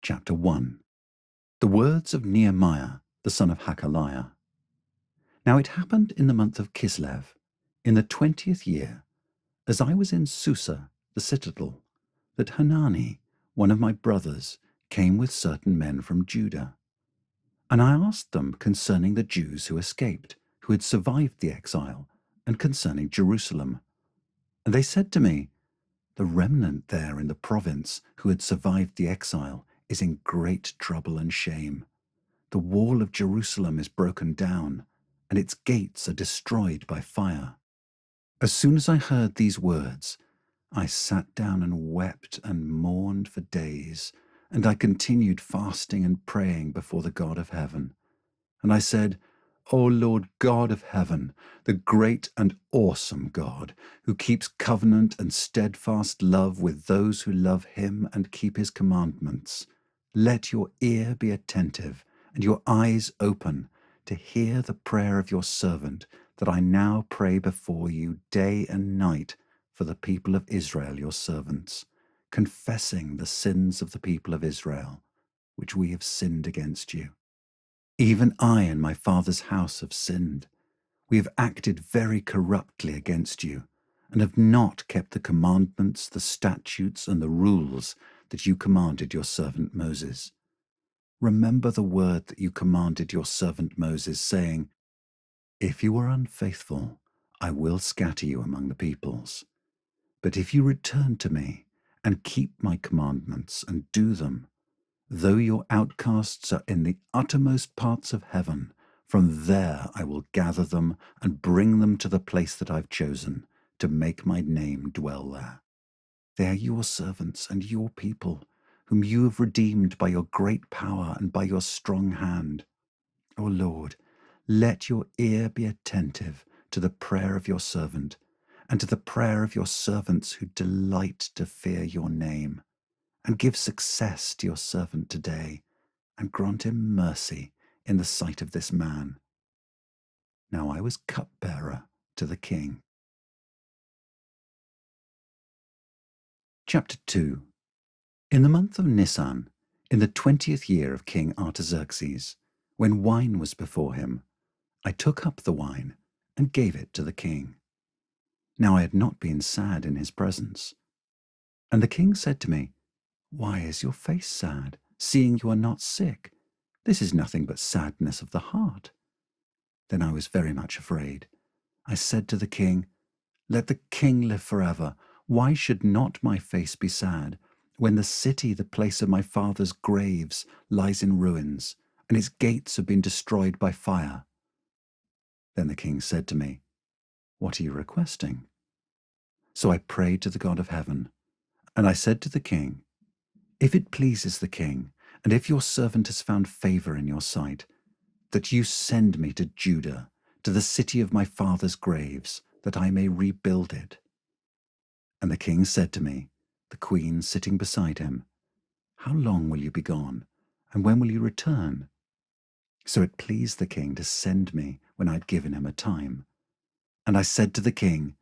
Chapter 1. The words of Nehemiah, the son of Hakaliah. Now it happened in the month of Kislev, in the 20th year, as I was in Susa, the citadel, that Hanani, one of my brothers, came with certain men from Judah. And I asked them concerning the Jews who escaped, who had survived the exile, and concerning Jerusalem. And they said to me, the remnant there in the province who had survived the exile is in great trouble and shame. The wall of Jerusalem is broken down, and its gates are destroyed by fire. As soon as I heard these words, I sat down and wept and mourned for days, and I continued fasting and praying before the God of heaven. And I said, O Lord God of heaven, the great and awesome God, who keeps covenant and steadfast love with those who love him and keep his commandments, let your ear be attentive and your eyes open to hear the prayer of your servant, that I now pray before you day and night for the people of Israel, your servants, confessing the sins of the people of Israel, which we have sinned against you. Even I and my father's house have sinned. We have acted very corruptly against you, and have not kept the commandments, the statutes, and the rules that you commanded your servant Moses. Remember the word that you commanded your servant Moses, saying, if you are unfaithful, I will scatter you among the peoples. But if you return to me and keep my commandments and do them, though your outcasts are in the uttermost parts of heaven, from there I will gather them and bring them to the place that I've chosen, to make my name dwell there. They are your servants and your people, whom you have redeemed by your great power and by your strong hand. O Lord, let your ear be attentive to the prayer of your servant, and to the prayer of your servants who delight to fear your name. And give success to your servant today, and grant him mercy in the sight of this man. Now I was cupbearer to the king. Chapter 2. In the month of Nisan, in the 20th year of King Artaxerxes, when wine was before him, I took up the wine and gave it to the king. Now I had not been sad in his presence. And the king said to me, why is your face sad, seeing you are not sick? This is nothing but sadness of the heart. Then I was very much afraid. I said to the king, let the king live forever. Why should not my face be sad, when the city, the place of my father's graves, lies in ruins, and its gates have been destroyed by fire? Then the king said to me, what are you requesting? So I prayed to the God of heaven, and I said to the king, if it pleases the king, and if your servant has found favor in your sight, that you send me to Judah, to the city of my father's graves, that I may rebuild it. And the king said to me, the queen sitting beside him, how long will you be gone, and when will you return? So it pleased the king to send me when I had given him a time. And I said to the king,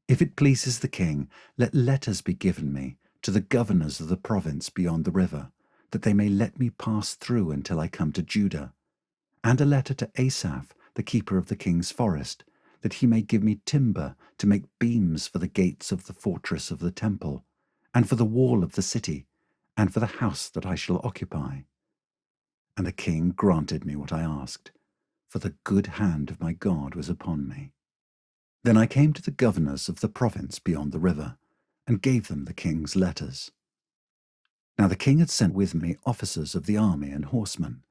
if it pleases the king, let letters be given me to the governors of the province beyond the river, that they may let me pass through until I come to Judah, and a letter to Asaph, the keeper of the king's forest, that he may give me timber to make beams for the gates of the fortress of the temple, and for the wall of the city, and for the house that I shall occupy. And the king granted me what I asked, for the good hand of my God was upon me. Then I came to the governors of the province beyond the river, and gave them the king's letters. Now the king had sent with me officers of the army and horsemen.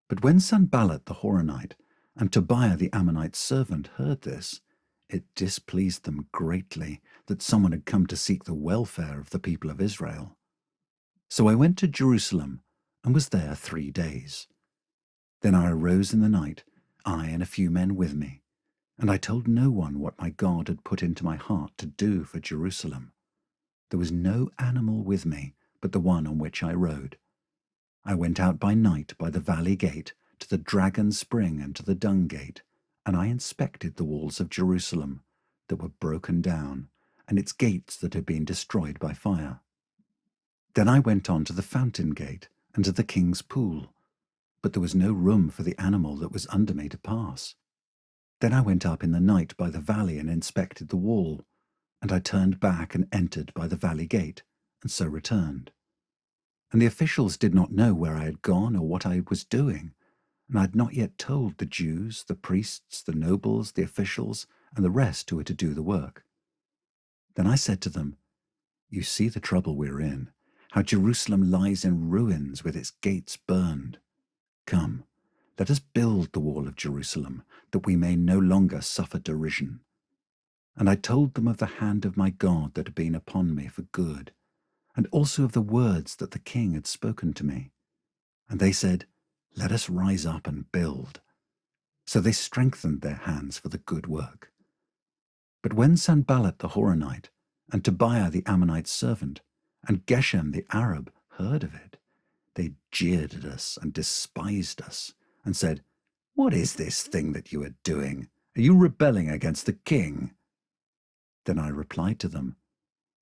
But when Sanballat the Horonite and Tobiah the Ammonite's servant heard this, it displeased them greatly that someone had come to seek the welfare of the people of Israel. So I went to Jerusalem and was there 3 days. Then I arose in the night, I and a few men with me, and I told no one what my God had put into my heart to do for Jerusalem. There was no animal with me but the one on which I rode. I went out by night by the valley gate to the dragon spring and to the dung gate, and I inspected the walls of Jerusalem that were broken down, and its gates that had been destroyed by fire. Then I went on to the fountain gate and to the king's pool, but there was no room for the animal that was under me to pass. Then I went up in the night by the valley and inspected the wall, and I turned back and entered by the valley gate, and so returned. And the officials did not know where I had gone or what I was doing, and I had not yet told the Jews, the priests, the nobles, the officials, and the rest who were to do the work. Then I said to them, "You see the trouble we're in, how Jerusalem lies in ruins with its gates burned. Come, let us build the wall of Jerusalem, that we may no longer suffer derision." And I told them of the hand of my God that had been upon me for good, and also of the words that the king had spoken to me. And they said, "Let us rise up and build." So they strengthened their hands for the good work. But when Sanballat the Horonite, and Tobiah the Ammonite servant, and Geshem the Arab heard of it, they jeered at us and despised us, and said, "What is this thing that you are doing? Are you rebelling against the king?" Then I replied to them,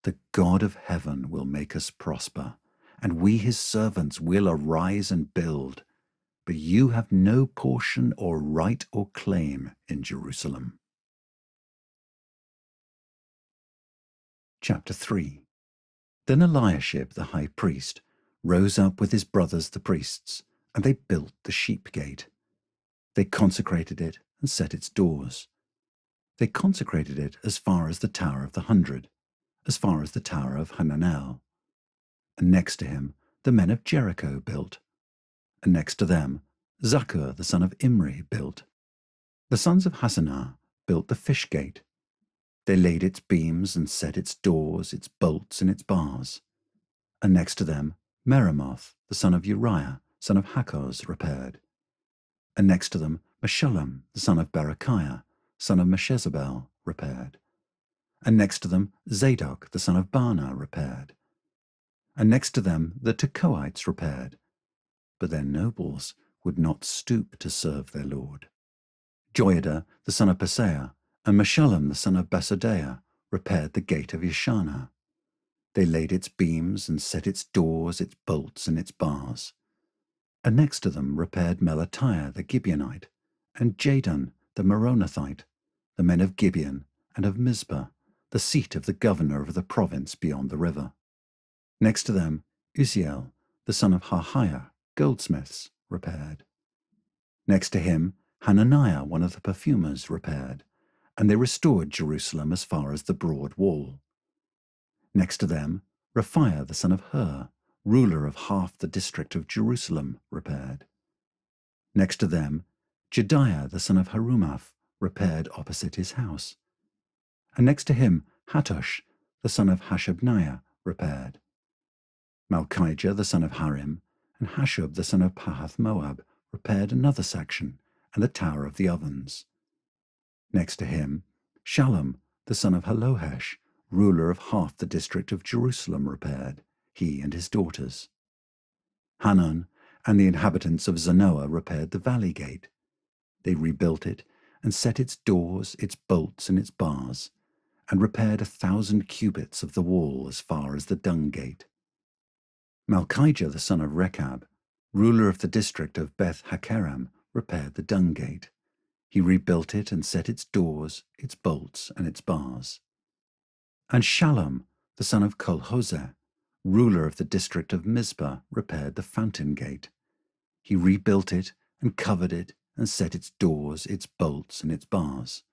"The God of heaven will make us prosper, and we his servants will arise and build. But you have no portion or right or claim in Jerusalem." Chapter 3. Then Eliashib the high priest rose up with his brothers the priests, and they built the sheep gate. They consecrated it and set its doors. They consecrated it as far as the Tower of the 100, as far as the Tower of Hananel. And next to him the men of Jericho built. And next to them Zaccur the son of Imri built. The sons of Hasanah built the fish gate. They laid its beams and set its doors, its bolts, and its bars. And next to them Meremoth the son of Uriah, son of Hakkoz, repaired. And next to them Meshullam the son of Berechiah, son of Meshezabel, repaired. And next to them Zadok the son of Baana repaired. And next to them the Tekoites repaired. But their nobles would not stoop to serve their lord. Joiada the son of Paseah and Meshullam the son of Besodeiah repaired the gate of Yeshana. They laid its beams and set its doors, its bolts, and its bars. And next to them repaired Melatiah the Gibeonite, and Jadon the Meronothite, the men of Gibeon and of Mizpah, the seat of the governor of the province beyond the river. Next to them Uzziel the son of Harhiah, goldsmiths, repaired. Next to him Hananiah one of the perfumers repaired, and they restored Jerusalem as far as the broad wall. Next to them Raphiah the son of Hur, ruler of half the district of Jerusalem, repaired. Next to them Jediah the son of Harumaph repaired opposite his house. And next to him Hattush the son of Hashabniah repaired. Malchijah the son of Harim and Hashub the son of Pahath Moab repaired another section and the Tower of the Ovens. Next to him Shallum the son of Halohesh, ruler of half the district of Jerusalem, repaired, he and his daughters. Hanun and the inhabitants of Zanoah repaired the valley gate. They rebuilt it and set its doors, its bolts, and its bars, and repaired 1,000 cubits of the wall as far as the dung gate. Malchijah the son of Rechab, ruler of the district of Beth Hakerem, repaired the dung gate. He rebuilt it and set its doors, its bolts, and its bars. And Shallum the son of Kolhoseh, ruler of the district of Mizpah, repaired the fountain gate. He rebuilt it and covered it and set its doors, its bolts, and its bars.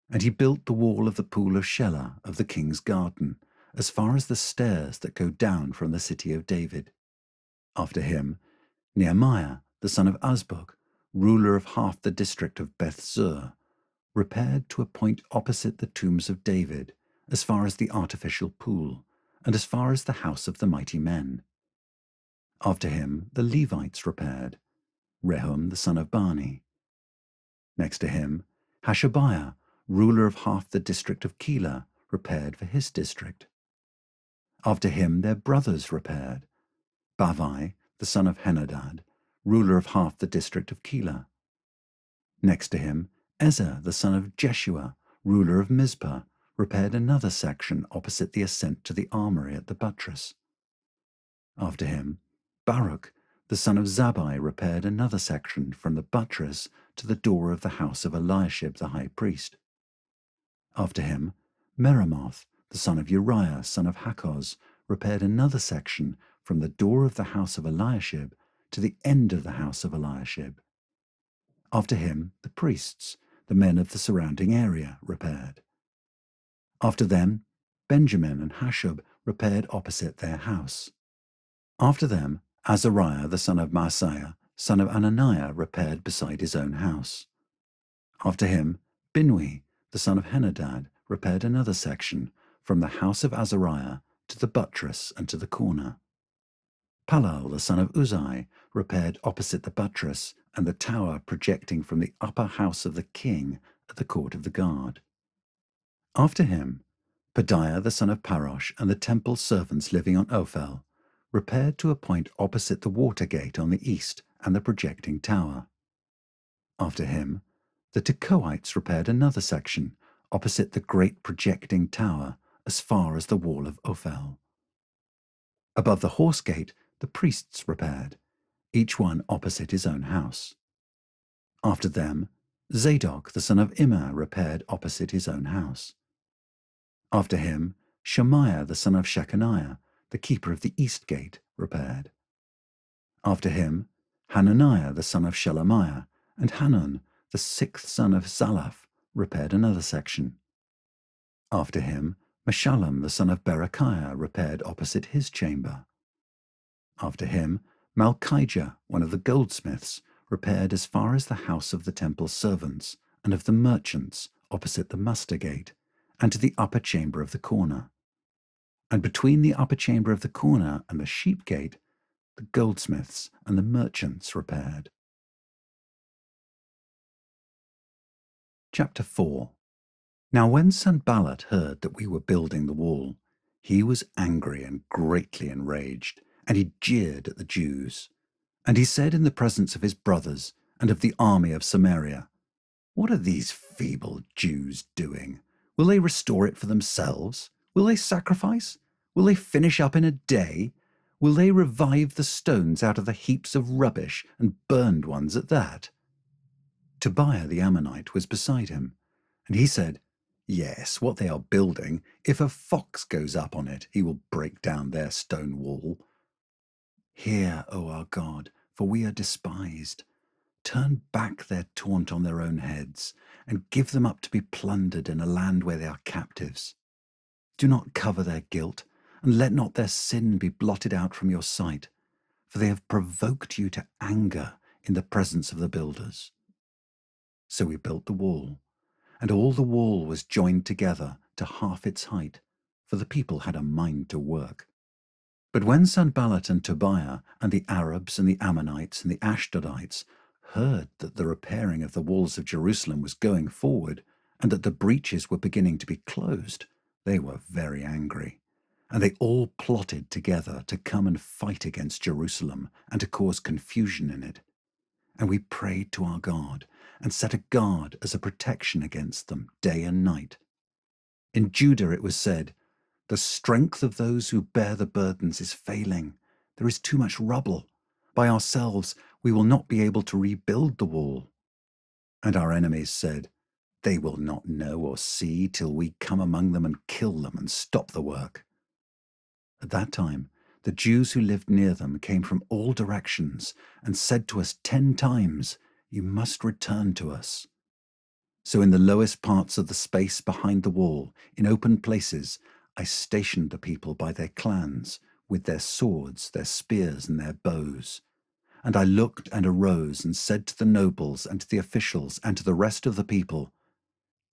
And he built the wall of the pool of Shelah of the king's garden, as far as the stairs that go down from the city of David. After him, Nehemiah the son of Azbuk, ruler of half the district of Beth-zur, repaired to a point opposite the tombs of David, as far as the artificial pool, and as far as the house of the mighty men. After him the Levites repaired, Rehum the son of Bani. Next to him, Hashabiah, ruler of half the district of Keilah, repaired for his district. After him their brothers repaired, Bavai the son of Henadad, ruler of half the district of Keilah. Next to him, Ezer the son of Jeshua, ruler of Mizpah, repaired another section opposite the ascent to the armory at the buttress. After him, Baruch the son of Zabbai repaired another section from the buttress to the door of the house of Eliashib the high priest. After him, Meremoth, the son of Uriah, son of Hakkoz, repaired another section from the door of the house of Eliashib to the end of the house of Eliashib. After him, the priests, the men of the surrounding area, repaired. After them, Benjamin and Hashub repaired opposite their house. After them, Azariah the son of Maaseiah, son of Ananiah, repaired beside his own house. After him, Binui, the son of Henadad, repaired another section, from the house of Azariah to the buttress and to the corner. Palal, the son of Uzai, repaired opposite the buttress and the tower projecting from the upper house of the king at the court of the guard. After him, Pedaiah, the son of Parosh, and the temple servants living on Ophel, repaired to a point opposite the water gate on the east and the projecting tower. After him, the Tekoites repaired another section opposite the great projecting tower as far as the wall of Ophel. Above the horse gate, the priests repaired, each one opposite his own house. After them, Zadok the son of Immer repaired opposite his own house. After him, Shemaiah the son of Shechaniah, the keeper of the east gate, repaired. After him, Hananiah the son of Shelemiah, and Hanun, the sixth son of Zalaph, repaired another section. After him, Meshullam the son of Berechiah repaired opposite his chamber. After him, Malchijah, one of the goldsmiths, repaired as far as the house of the temple servants and of the merchants opposite the muster gate, and to the upper chamber of the corner. And between the upper chamber of the corner and the sheep gate, the goldsmiths and the merchants repaired. Chapter 4. Now when Sanballat heard that we were building the wall, he was angry and greatly enraged, and he jeered at the Jews. And he said in the presence of his brothers and of the army of Samaria, "What are these feeble Jews doing? Will they restore it for themselves? Will they sacrifice? Will they finish up in a day? Will they revive the stones out of the heaps of rubbish and burned ones at that?" Tobiah the Ammonite was beside him, and he said, "Yes, what they are building, if a fox goes up on it, he will break down their stone wall. Hear, O our God, for we are despised. Turn back their taunt on their own heads, and give them up to be plundered in a land where they are captives. Do not cover their guilt, and let not their sin be blotted out from your sight, for they have provoked you to anger in the presence of the builders." So we built the wall, and all the wall was joined together to half its height, for the people had a mind to work. But when Sanballat and Tobiah and the Arabs and the Ammonites and the Ashdodites heard that the repairing of the walls of Jerusalem was going forward, and that the breaches were beginning to be closed, they were very angry, and they all plotted together to come and fight against Jerusalem and to cause confusion in it. And we prayed to our God, and set a guard as a protection against them day and night. In Judah it was said, "The strength of those who bear the burdens is failing. There is too much rubble. By ourselves we will not be able to rebuild the wall." And our enemies said, "They will not know or see till we come among them and kill them and stop the work." At that time, the Jews who lived near them came from all directions and said to us 10 times, "You must return to us." So in the lowest parts of the space behind the wall, in open places, I stationed the people by their clans, with their swords, their spears, and their bows. And I looked and arose and said to the nobles and to the officials and to the rest of the people,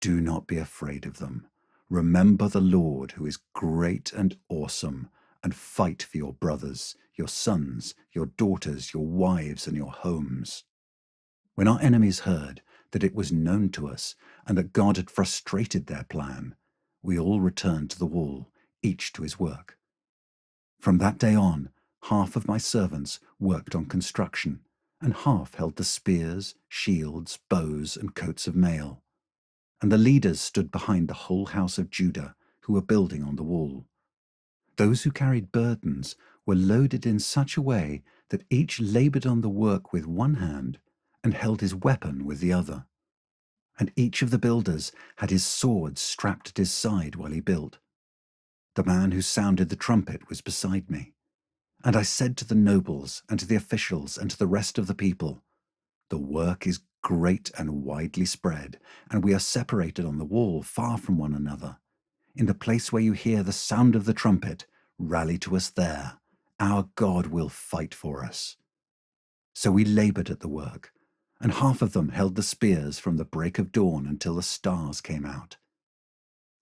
"Do not be afraid of them. Remember the Lord, who is great and awesome, and fight for your brothers, your sons, your daughters, your wives, and your homes." When our enemies heard that it was known to us and that God had frustrated their plan, we all returned to the wall, each to his work. From that day on, half of my servants worked on construction, and half held the spears, shields, bows, and coats of mail. And the leaders stood behind the whole house of Judah, who were building on the wall. Those who carried burdens were loaded in such a way that each laboured on the work with one hand and held his weapon with the other. And each of the builders had his sword strapped at his side while he built. The man who sounded the trumpet was beside me. And I said to the nobles and to the officials and to the rest of the people, "The work is great and widely spread, and we are separated on the wall far from one another. In the place where you hear the sound of the trumpet, rally to us there. Our God will fight for us." So we laboured at the work, and half of them held the spears from the break of dawn until the stars came out.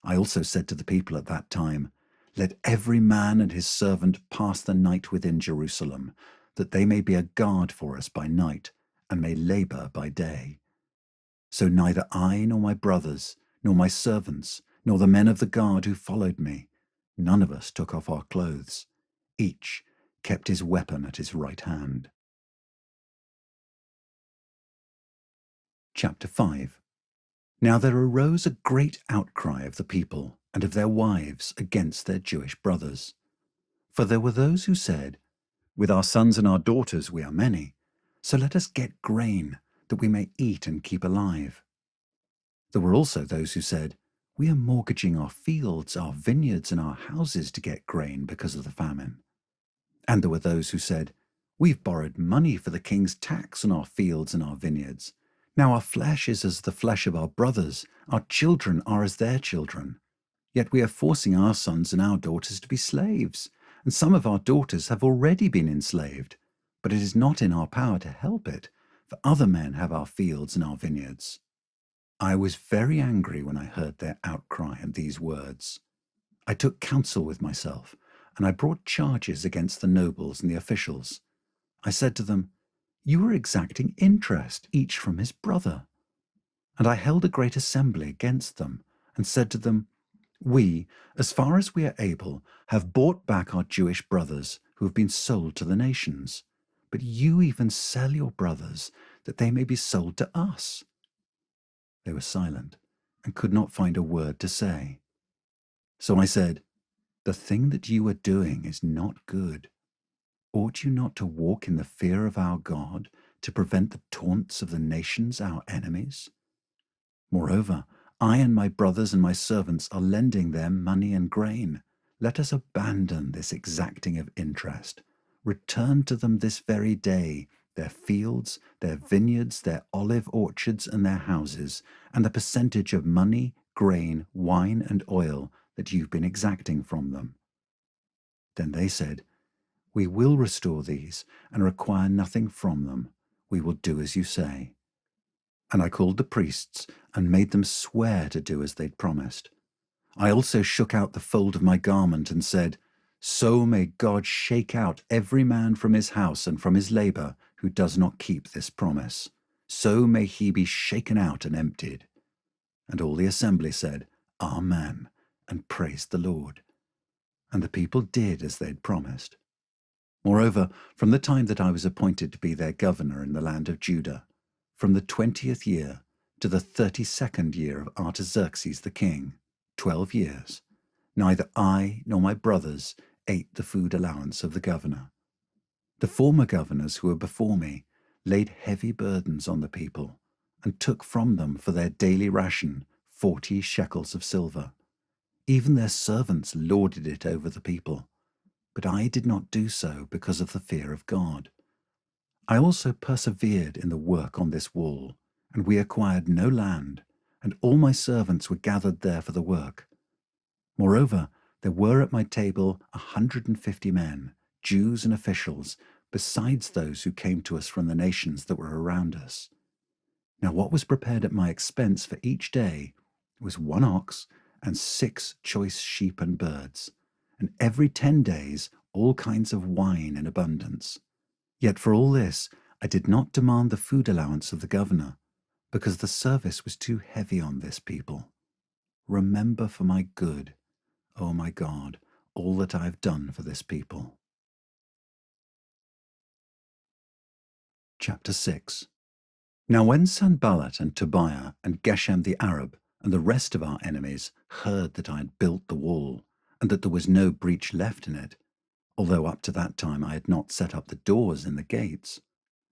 I also said to the people at that time, "Let every man and his servant pass the night within Jerusalem, that they may be a guard for us by night, and may labour by day." So neither I nor my brothers, nor my servants, nor the men of the guard who followed me, none of us took off our clothes. Each kept his weapon at his right hand. Chapter 5. Now there arose a great outcry of the people and of their wives against their Jewish brothers. For there were those who said, "With our sons and our daughters we are many, so let us get grain, that we may eat and keep alive." There were also those who said, "We are mortgaging our fields, our vineyards, and our houses to get grain because of the famine." And there were those who said, "We've borrowed money for the king's tax on our fields and our vineyards. Now our flesh is as the flesh of our brothers, our children are as their children. Yet we are forcing our sons and our daughters to be slaves, and some of our daughters have already been enslaved. But it is not in our power to help it, for other men have our fields and our vineyards." I was very angry when I heard their outcry and these words. I took counsel with myself, and I brought charges against the nobles and the officials. I said to them, "You are exacting interest, each from his brother." And I held a great assembly against them, and said to them, "We, as far as we are able, have bought back our Jewish brothers who have been sold to the nations. But you even sell your brothers, that they may be sold to us." They were silent, and could not find a word to say. So I said, "The thing that you are doing is not good. Ought you not to walk in the fear of our God, to prevent the taunts of the nations, our enemies? Moreover, I and my brothers and my servants are lending them money and grain. Let us abandon this exacting of interest. Return to them this very day their fields, their vineyards, their olive orchards, and their houses, and the percentage of money, grain, wine, and oil that you've been exacting from them." Then they said, "We will restore these and require nothing from them. We will do as you say." And I called the priests and made them swear to do as they'd promised. I also shook out the fold of my garment and said, "So may God shake out every man from his house and from his labour who does not keep this promise. So may he be shaken out and emptied." And all the assembly said, "Amen," and praised the Lord. And the people did as they'd promised. Moreover, from the time that I was appointed to be their governor in the land of Judah, from the 20th year to the 32nd year of Artaxerxes the king, 12 years, neither I nor my brothers ate the food allowance of the governor. The former governors who were before me laid heavy burdens on the people, and took from them for their daily ration 40 shekels of silver. Even their servants lorded it over the people. But I did not do so because of the fear of God. I also persevered in the work on this wall, and we acquired no land, and all my servants were gathered there for the work. Moreover, there were at my table 150 men, Jews and officials, besides those who came to us from the nations that were around us. Now what was prepared at my expense for each day was 1 ox and 6 choice sheep and birds, and every 10 days all kinds of wine in abundance. Yet for all this I did not demand the food allowance of the governor, because the service was too heavy on this people. Remember for my good, O my God, all that I have done for this people. Chapter 6. Now when Sanballat and Tobiah and Geshem the Arab and the rest of our enemies heard that I had built the wall, and that there was no breach left in it, although up to that time I had not set up the doors in the gates,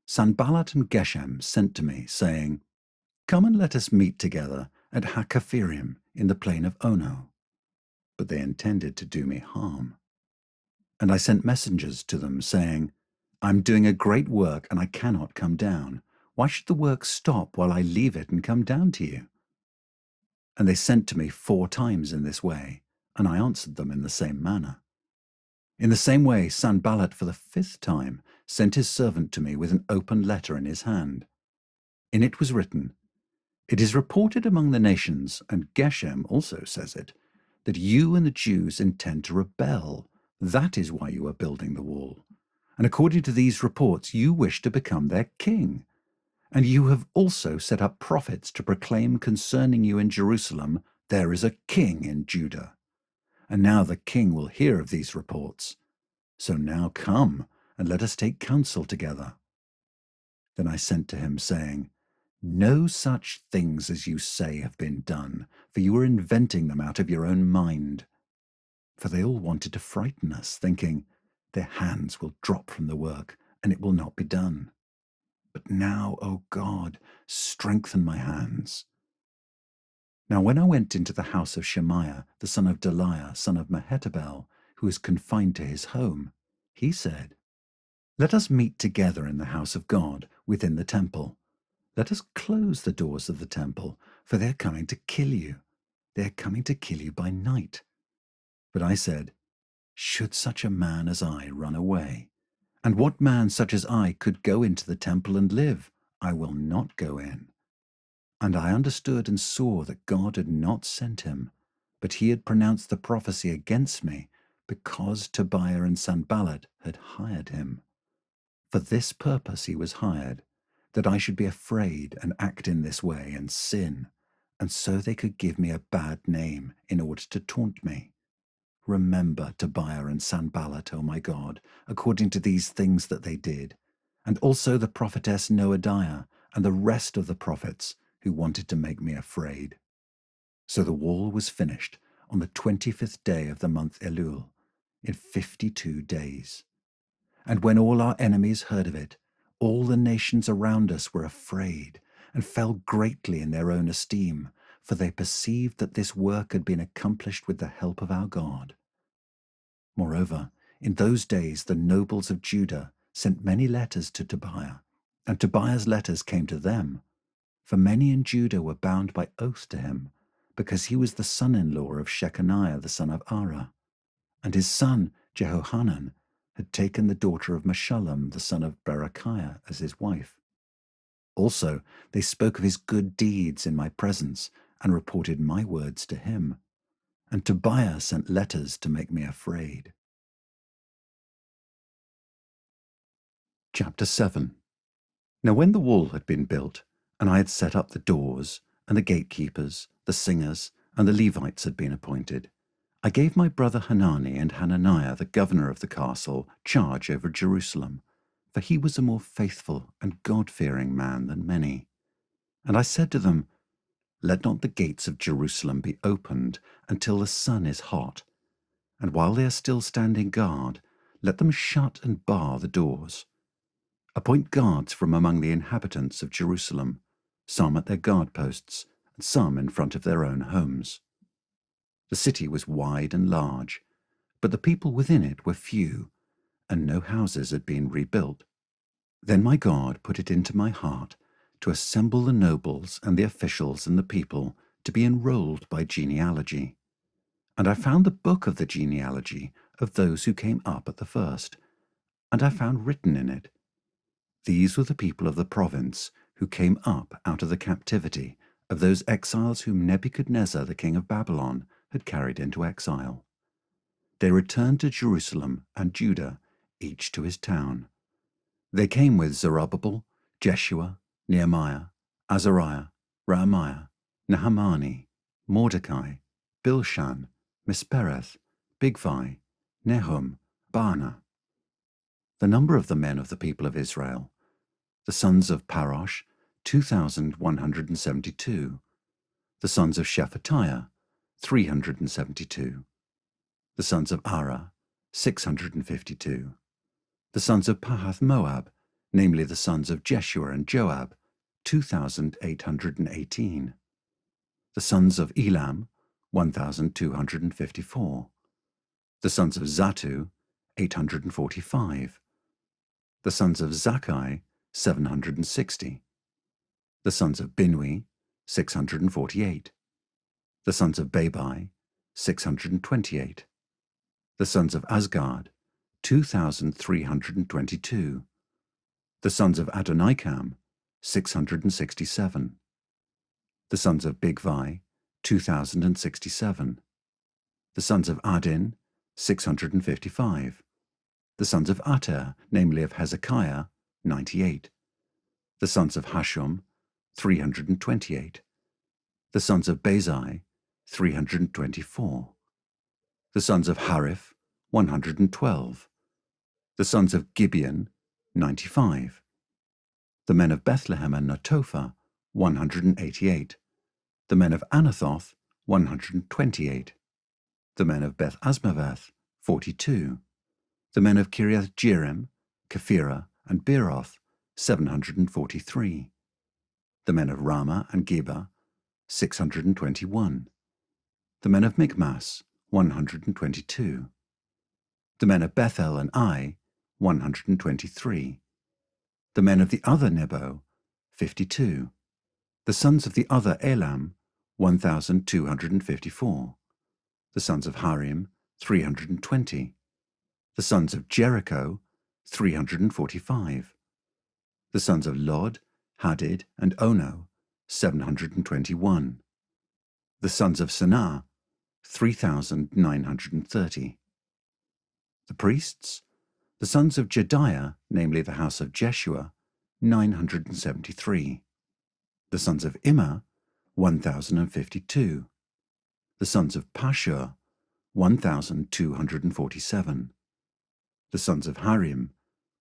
Sanballat and Geshem sent to me, saying, "Come and let us meet together at Hakaphirim in the plain of Ono." But they intended to do me harm. And I sent messengers to them, saying, "I'm doing a great work, and I cannot come down. Why should the work stop while I leave it and come down to you?" And they sent to me 4 times in this way, and I answered them in the same manner. In the same way, Sanballat for the 5th time sent his servant to me with an open letter in his hand. In it was written, "It is reported among the nations, and Geshem also says it, that you and the Jews intend to rebel. That is why you are building the wall. And according to these reports, you wish to become their king. And you have also set up prophets to proclaim concerning you in Jerusalem, there is a king in Judah. And now the king will hear of these reports. So now come, and let us take counsel together." Then I sent to him, saying, "No such things as you say have been done, for you are inventing them out of your own mind." For they all wanted to frighten us, thinking, "Their hands will drop from the work, and it will not be done." But now, O God, strengthen my hands. Now when I went into the house of Shemaiah, the son of Delaiah, son of Mehetabel, who was confined to his home, he said, "Let us meet together in the house of God, within the temple. Let us close the doors of the temple, for they are coming to kill you. They are coming to kill you by night." But I said, "Should such a man as I run away? And what man such as I could go into the temple and live? I will not go in." And I understood and saw that God had not sent him, but he had pronounced the prophecy against me, because Tobiah and Sanballat had hired him. For this purpose he was hired, that I should be afraid and act in this way and sin, and so they could give me a bad name in order to taunt me. Remember Tobiah and Sanballat, O my God, according to these things that they did, and also the prophetess Noadiah and the rest of the prophets who wanted to make me afraid. So the wall was finished on the 25th day of the month Elul, in 52 days. And when all our enemies heard of it, all the nations around us were afraid and fell greatly in their own esteem, for they perceived that this work had been accomplished with the help of our God. Moreover, in those days the nobles of Judah sent many letters to Tobiah, and Tobiah's letters came to them, for many in Judah were bound by oath to him, because he was the son-in-law of Shechaniah the son of Ara, and his son Jehohanan had taken the daughter of Meshullam the son of Berechiah as his wife. Also they spoke of his good deeds in my presence, and reported my words to him. And Tobiah sent letters to make me afraid. Chapter 7. Now when the wall had been built, and I had set up the doors, and the gatekeepers, the singers, and the Levites had been appointed, I gave my brother Hanani and Hananiah, the governor of the castle, charge over Jerusalem, for he was a more faithful and God-fearing man than many. And I said to them, "Let not the gates of Jerusalem be opened until the sun is hot, and while they are still standing guard, let them shut and bar the doors. Appoint guards from among the inhabitants of Jerusalem, some at their guard posts, and some in front of their own homes." The city was wide and large, but the people within it were few, and no houses had been rebuilt. Then my God put it into my heart to assemble the nobles and the officials and the people to be enrolled by genealogy. And I found the book of the genealogy of those who came up at the first, and I found written in it, "These were the people of the province who came up out of the captivity of those exiles whom Nebuchadnezzar the king of Babylon had carried into exile. They returned to Jerusalem and Judah, each to his town. They came with Zerubbabel, Jeshua, Nehemiah, Azariah, Raamiah, Nahamani, Mordecai, Bilshan, Mispereth, Bigvai, Nehum, Baanah. The number of the men of the people of Israel, the sons of Parosh, 2,172. The sons of Shephatiah, 372. The sons of Ara, 652. The sons of Pahath Moab, namely the sons of Jeshua and Joab, 2,818. The sons of Elam, 1,254. The sons of Zattu, 845. The sons of Zakkai, 760. The sons of Binui, 648. The sons of Babai, 628. The sons of Asgard, 2,322. The sons of Adonikam, 667. The sons of Bigvai, 2,067. The sons of Adin, 655. The sons of Ater, namely of Hezekiah, 98. The sons of Hashum, 328. The sons of Bezai, 324. The sons of Hariph, 112. The sons of Gibeon, 95. The men of Bethlehem and Netophah, 188. The men of Anathoth, 128. The men of Beth Asmaveth, 42. The men of Kiriath Jearim, Kephirah, and Beeroth, 743. The men of Ramah and Geba, 621. The men of Michmas, 122. The men of Bethel and Ai, 123. The men of the other Nebo, 52. The sons of the other Elam, 1,254. The sons of Harim, 320. The sons of Jericho, 345. The sons of Lod, Hadid, and Ono, 721. The sons of Sanaa, 3,930. The priests, the sons of Jediah, namely the house of Jeshua, 973. The sons of Immer, 1,052. The sons of Pashur, 1,247. The sons of Harim,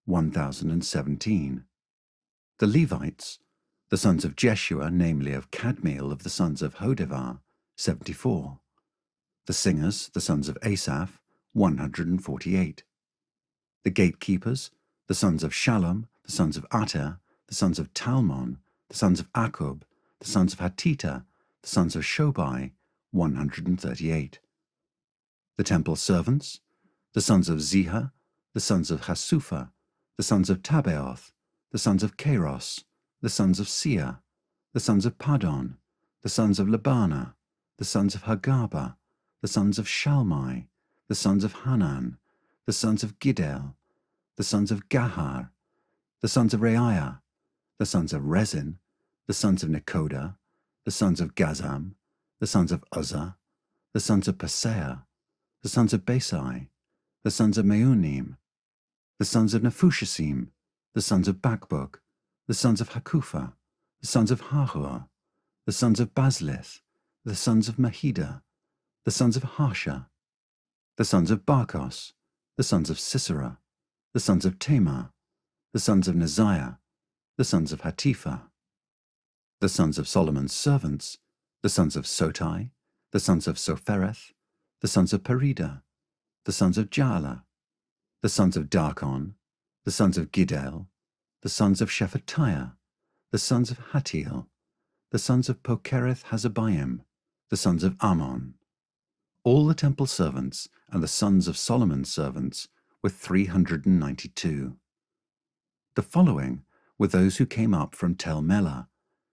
1,017. The Levites, the sons of Jeshua, namely of Kadmiel of the sons of Hodevar, 74. The singers, the sons of Asaph, 148. The gatekeepers, the sons of Shallum, the sons of Ater, the sons of Talmon, the sons of Akub, the sons of Hatita, the sons of Shobai, 138. The temple servants, the sons of Ziha, the sons of Hasupha, the sons of Tabeoth, the sons of Keros, the sons of Sia, the sons of Padon, the sons of Labana, the sons of Hagaba, the sons of Shalmai, the sons of Hanan, the sons of Giddel, the sons of Gahar, the sons of Reiah, the sons of Rezin, the sons of Nekoda, the sons of Gazam, the sons of Uzzah, the sons of Paseah, the sons of Besai, the sons of Meunim, the sons of Nephushasim, the sons of Bakbuk, the sons of Hakupha, the sons of Hahua, the sons of Bazlith, the sons of Mahida, the sons of Harsha, the sons of Barkos, the sons of Sisera, the sons of Tamar, the sons of Neziah, the sons of Hatipha, the sons of Solomon's servants, the sons of Sotai, the sons of Sophereth, the sons of Perida, the sons of Jaala, the sons of Darkon, the sons of Giddel, the sons of Shephatiah, the sons of Hatiel, the sons of Pokereth Hazabaim, the sons of Ammon. All the temple servants and the sons of Solomon's servants were 392. The following were those who came up from Tel Melah,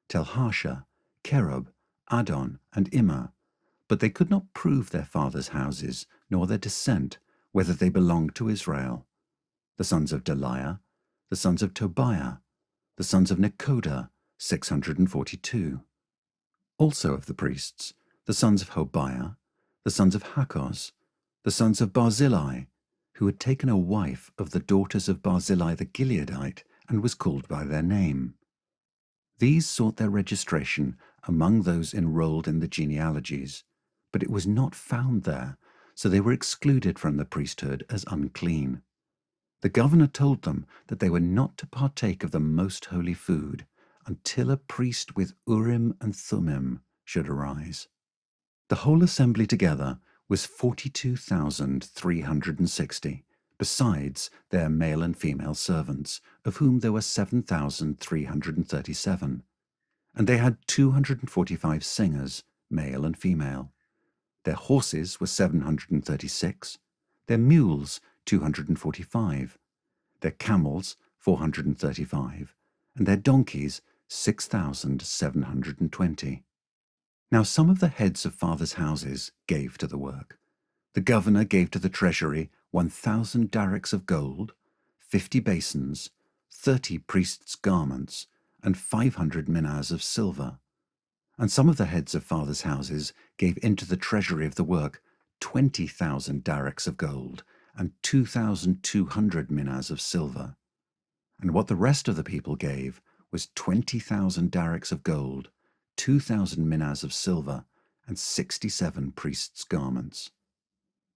Tel Harsha, Kerub, Adon, and Immer, but they could not prove their fathers' houses, nor their descent, whether they belonged to Israel. The sons of Deliah, the sons of Tobiah, the sons of Nekoda, 642. Also of the priests, the sons of Hobiah, the sons of Hakkoz, the sons of Barzillai, who had taken a wife of the daughters of Barzillai the Gileadite, and was called by their name. These sought their registration among those enrolled in the genealogies, but it was not found there, so they were excluded from the priesthood as unclean. The governor told them that they were not to partake of the most holy food until a priest with Urim and Thummim should arise. The whole assembly together was 42,360, besides their male and female servants, of whom there were 7,337. And they had 245 singers, male and female. Their horses were 736, their mules 245, their camels 435, and their donkeys 6,720. Now some of the heads of fathers' houses gave to the work. The governor gave to the treasury 1,000 darricks of gold, 50 basins, 30 priests' garments, and 500 minas of silver. And some of the heads of fathers' houses gave into the treasury of the work 20,000 darricks of gold, and 2,200 minas of silver. And what the rest of the people gave was 20,000 darricks of gold, 2,000 minas of silver, and 67 priests' garments.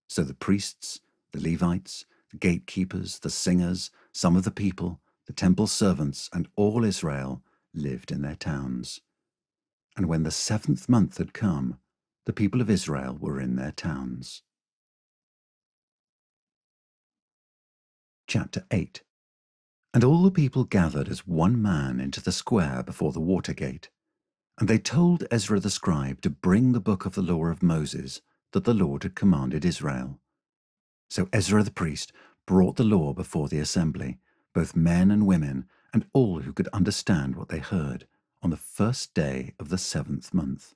So the priests, the Levites, the gatekeepers, the singers, some of the people, the temple servants, and all Israel lived in their towns. And when the 7th month had come, the people of Israel were in their towns. Chapter 8. And all the people gathered as one man into the square before the water gate. And they told Ezra the scribe to bring the book of the law of Moses that the Lord had commanded Israel. So Ezra the priest brought the law before the assembly, both men and women, and all who could understand what they heard, on the first day of the 7th month.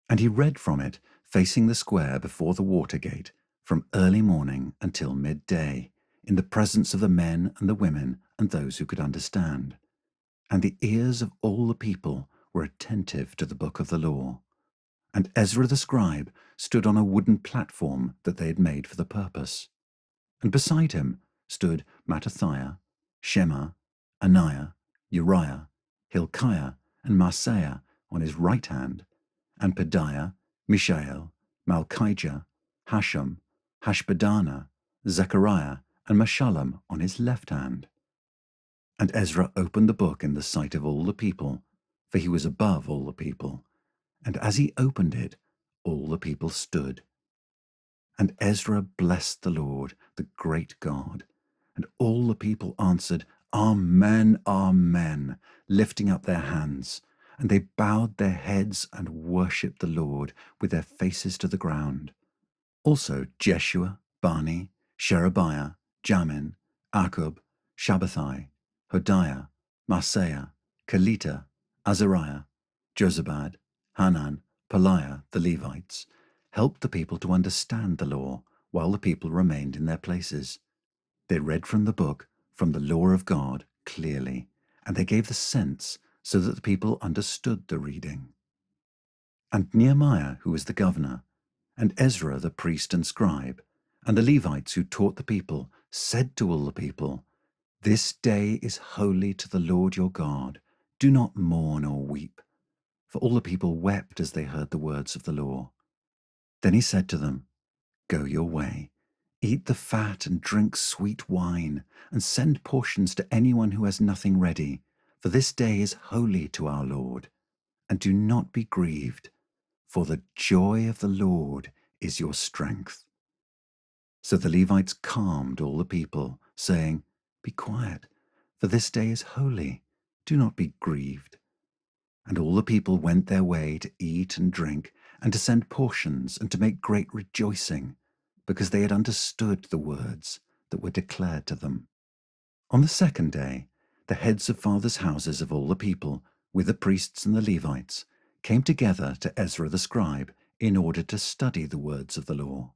And he read from it, facing the square before the water gate, from early morning until midday, in the presence of the men and the women and those who could understand. And the ears of all the people were attentive to the book of the law. And Ezra the scribe stood on a wooden platform that they had made for the purpose. And beside him stood Mattithiah, Shema, Ananiah, Uriah, Hilkiah, and Maaseiah on his right hand, and Pedaiah, Mishael, Malchijah, Hashum, Hashbaddanah, Zechariah, and Meshullam on his left hand. And Ezra opened the book in the sight of all the people, for he was above all the people. And as he opened it, all the people stood. And Ezra blessed the Lord, the great God. And all the people answered, Amen, Amen, lifting up their hands. And they bowed their heads and worshipped the Lord with their faces to the ground. Also Jeshua, Bani, Sherebiah, Jamin, Akub, Shabbathai, Hodiah, Maaseiah, Kelita, Azariah, Jozabad, Hanan, Pelaiah, the Levites, helped the people to understand the law while the people remained in their places. They read from the book, from the law of God, clearly, and they gave the sense so that the people understood the reading. And Nehemiah, who was the governor, and Ezra the priest and scribe, and the Levites who taught the people, said to all the people, This day is holy to the Lord your God. Do not mourn or weep. For all the people wept as they heard the words of the law. Then he said to them, Go your way, eat the fat and drink sweet wine, and send portions to anyone who has nothing ready, for this day is holy to our Lord. And do not be grieved, for the joy of the Lord is your strength. So the Levites calmed all the people, saying, Be quiet, for this day is holy. Do not be grieved. And all the people went their way to eat and drink, and to send portions, and to make great rejoicing, because they had understood the words that were declared to them. On the second day, the heads of fathers' houses of all the people, with the priests and the Levites, came together to Ezra the scribe in order to study the words of the law.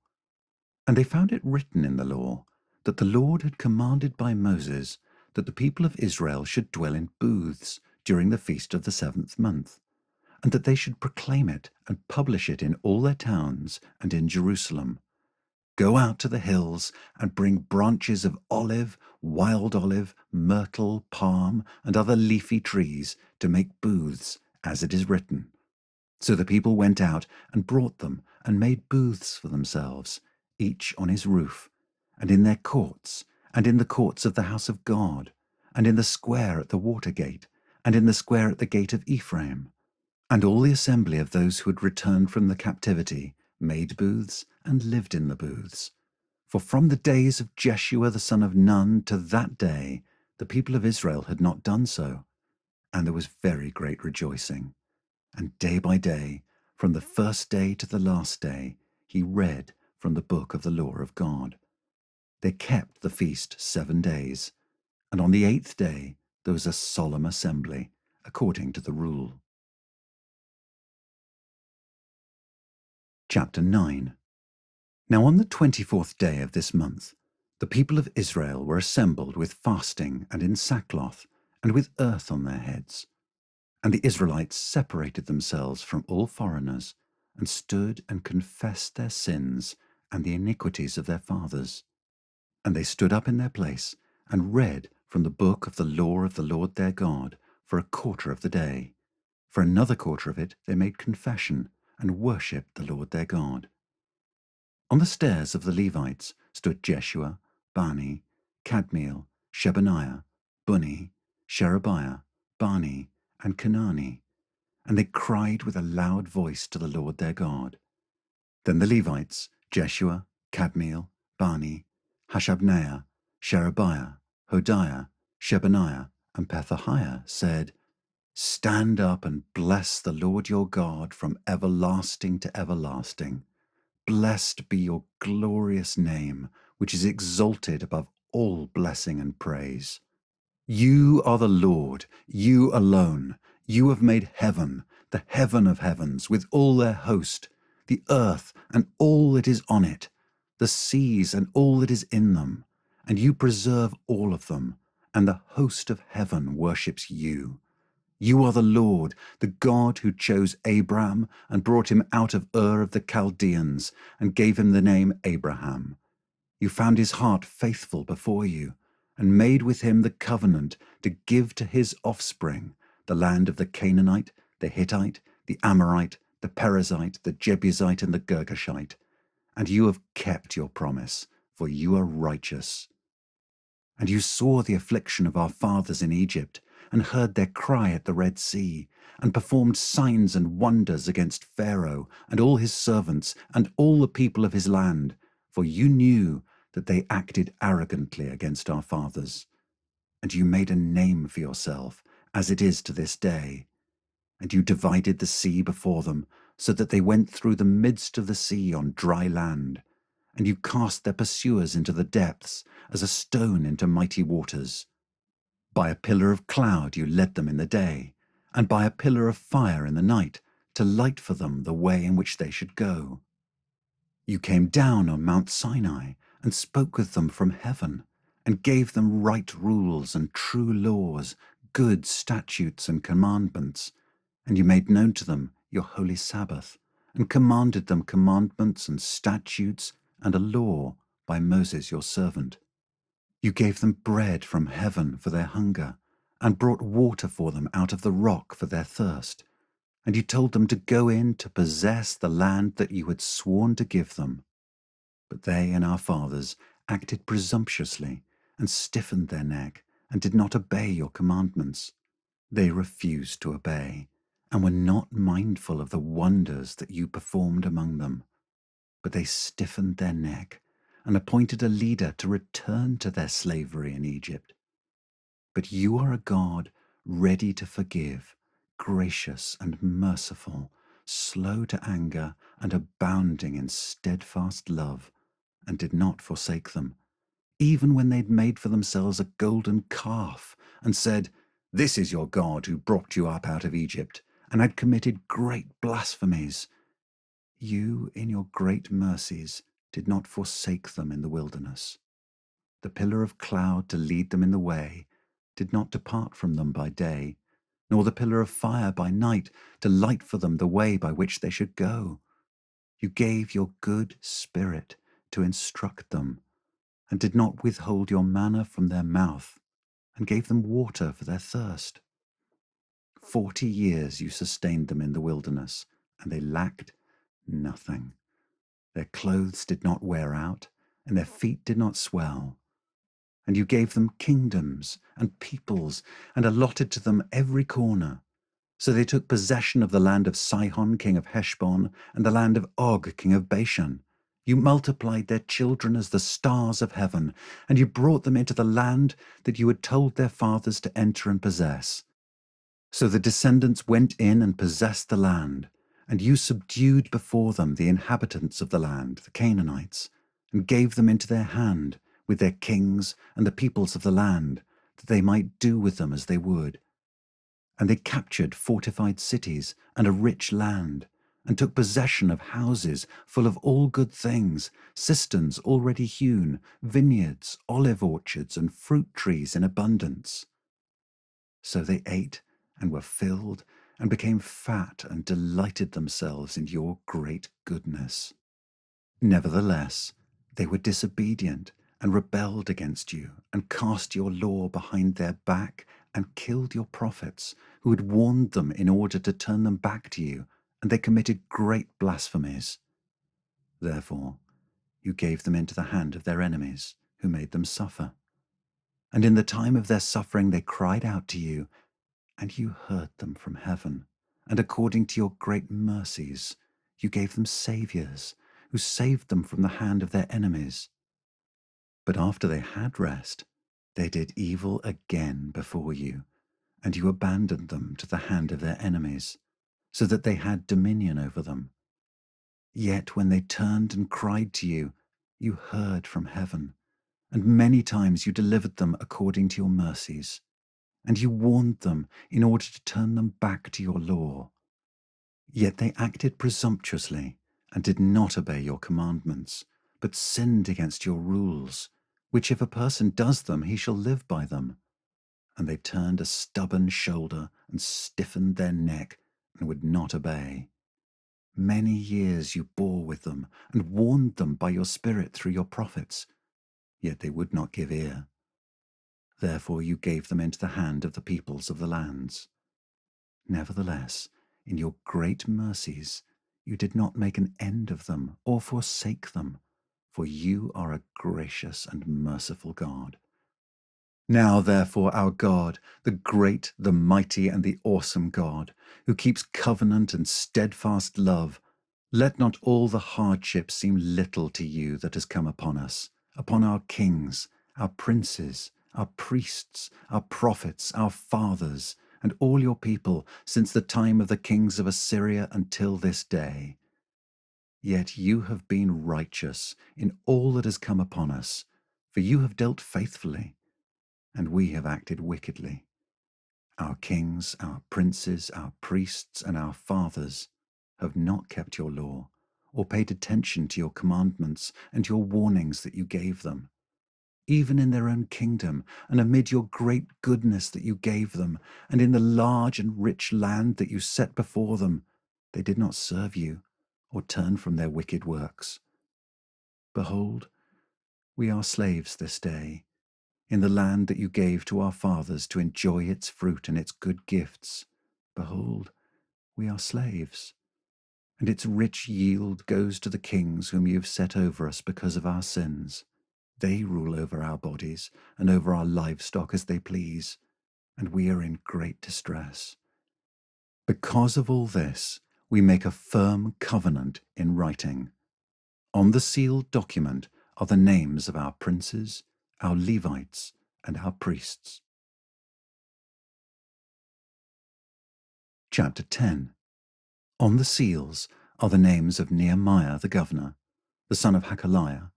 And they found it written in the law that the Lord had commanded by Moses that the people of Israel should dwell in booths during the feast of the 7th month, and that they should proclaim it and publish it in all their towns and in Jerusalem. Go out to the hills and bring branches of olive, wild olive, myrtle, palm, and other leafy trees to make booths, as it is written. So the people went out and brought them and made booths for themselves, each on his roof, and in their courts, and in the courts of the house of God, and in the square at the water gate, and in the square at the gate of Ephraim. And all the assembly of those who had returned from the captivity made booths, and lived in the booths. For from the days of Jeshua the son of Nun to that day, the people of Israel had not done so, and there was very great rejoicing. And day by day, from the first day to the last day, he read from the book of the law of God. They kept the feast 7 days, and on the 8th day there was a solemn assembly, according to the rule. Chapter 9. Now on the 24th day of this month, the people of Israel were assembled with fasting and in sackcloth, and with earth on their heads. And the Israelites separated themselves from all foreigners, and stood and confessed their sins and the iniquities of their fathers. And they stood up in their place, and read from the book of the law of the Lord their God for a quarter of the day. For another quarter of it they made confession, and worshipped the Lord their God. On the stairs of the Levites stood Jeshua, Bani, Kadmiel, Shebaniah, Bunni, Sherebiah, Bani, and Kenani, and they cried with a loud voice to the Lord their God. Then the Levites, Jeshua, Kadmiel, Bani, Hashabneiah, Sherebiah, Hodiah, Shebaniah, and Pethahiah, said, Stand up and bless the Lord your God from everlasting to everlasting. Blessed be your glorious name, which is exalted above all blessing and praise. You are the Lord, you alone. You have made heaven, the heaven of heavens, with all their host, the earth and all that is on it, the seas and all that is in them, and you preserve all of them, and the host of heaven worships you. You are the Lord, the God who chose Abram and brought him out of Ur of the Chaldeans and gave him the name Abraham. You found his heart faithful before you and made with him the covenant to give to his offspring the land of the Canaanite, the Hittite, the Amorite, the Perizzite, the Jebusite, and the Girgashite. And you have kept your promise, for you are righteous. And you saw the affliction of our fathers in Egypt, and heard their cry at the Red Sea, and performed signs and wonders against Pharaoh and all his servants and all the people of his land, for you knew that they acted arrogantly against our fathers. And you made a name for yourself, as it is to this day. And you divided the sea before them, so that they went through the midst of the sea on dry land. And you cast their pursuers into the depths, as a stone into mighty waters. By a pillar of cloud you led them in the day, and by a pillar of fire in the night, to light for them the way in which they should go. You came down on Mount Sinai, and spoke with them from heaven, and gave them right rules and true laws, good statutes and commandments. And you made known to them your holy Sabbath, and commanded them commandments and statutes and a law by Moses your servant. You gave them bread from heaven for their hunger, and brought water for them out of the rock for their thirst. And you told them to go in to possess the land that you had sworn to give them. But they and our fathers acted presumptuously, and stiffened their neck, and did not obey your commandments. They refused to obey, and were not mindful of the wonders that you performed among them. But they stiffened their neck, and appointed a leader to return to their slavery in Egypt. But you are a God ready to forgive, gracious and merciful, slow to anger, and abounding in steadfast love, and did not forsake them, even when they'd made for themselves a golden calf, and said, This is your God who brought you up out of Egypt, and had committed great blasphemies. You, in your great mercies, did not forsake them in the wilderness. The pillar of cloud to lead them in the way did not depart from them by day, nor the pillar of fire by night to light for them the way by which they should go. You gave your good Spirit to instruct them, and did not withhold your manna from their mouth, and gave them water for their thirst. 40 years you sustained them in the wilderness, and they lacked nothing. Their clothes did not wear out, and their feet did not swell. And you gave them kingdoms and peoples, and allotted to them every corner. So they took possession of the land of Sihon, king of Heshbon, and the land of Og, king of Bashan. You multiplied their children as the stars of heaven, and you brought them into the land that you had told their fathers to enter and possess. So the descendants went in and possessed the land, and you subdued before them the inhabitants of the land, the Canaanites, and gave them into their hand, with their kings and the peoples of the land, that they might do with them as they would. And they captured fortified cities and a rich land, and took possession of houses full of all good things, cisterns already hewn, vineyards, olive orchards, and fruit trees in abundance. So they ate and were filled, and became fat, and delighted themselves in your great goodness. Nevertheless, they were disobedient, and rebelled against you, and cast your law behind their back, and killed your prophets, who had warned them in order to turn them back to you, and they committed great blasphemies. Therefore, you gave them into the hand of their enemies, who made them suffer. And in the time of their suffering they cried out to you, and you heard them from heaven, and according to your great mercies, you gave them saviors, who saved them from the hand of their enemies. But after they had rest, they did evil again before you, and you abandoned them to the hand of their enemies, so that they had dominion over them. Yet when they turned and cried to you, you heard from heaven, and many times you delivered them according to your mercies. And you warned them in order to turn them back to your law. Yet they acted presumptuously and did not obey your commandments, but sinned against your rules, which if a person does them, he shall live by them. And they turned a stubborn shoulder and stiffened their neck and would not obey. Many years you bore with them and warned them by your Spirit through your prophets, yet they would not give ear. Therefore you gave them into the hand of the peoples of the lands. Nevertheless, in your great mercies, you did not make an end of them or forsake them, for you are a gracious and merciful God. Now, therefore, our God, the great, the mighty, and the awesome God, who keeps covenant and steadfast love, let not all the hardship seem little to you that has come upon us, upon our kings, our princes, our priests, our prophets, our fathers, and all your people, since the time of the kings of Assyria until this day. Yet you have been righteous in all that has come upon us, for you have dealt faithfully, and we have acted wickedly. Our kings, our princes, our priests, and our fathers have not kept your law, or paid attention to your commandments and your warnings that you gave them. Even in their own kingdom, and amid your great goodness that you gave them, and in the large and rich land that you set before them, they did not serve you, or turn from their wicked works. Behold, we are slaves this day, in the land that you gave to our fathers to enjoy its fruit and its good gifts. Behold, we are slaves, and its rich yield goes to the kings whom you have set over us because of our sins. They rule over our bodies and over our livestock as they please, and we are in great distress. Because of all this, we make a firm covenant in writing. On the sealed document are the names of our princes, our Levites, and our priests. Chapter 10. On the seals are the names of Nehemiah the governor, the son of Hakaliah,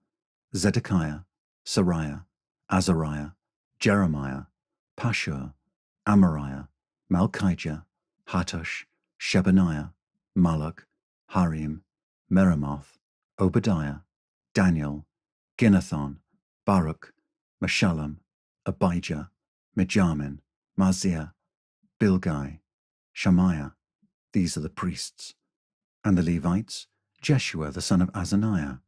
Zedekiah, Sariah, Azariah, Jeremiah, Pashur, Amariah, Malchijah, Hattush, Shebaniah, Malach, Harim, Meremoth, Obadiah, Daniel, Ginnethon, Baruch, Meshullam, Abijah, Mijamin, Maaziah, Bilgai, Shemaiah. These are the priests. And the Levites, Jeshua the son of Azaniah,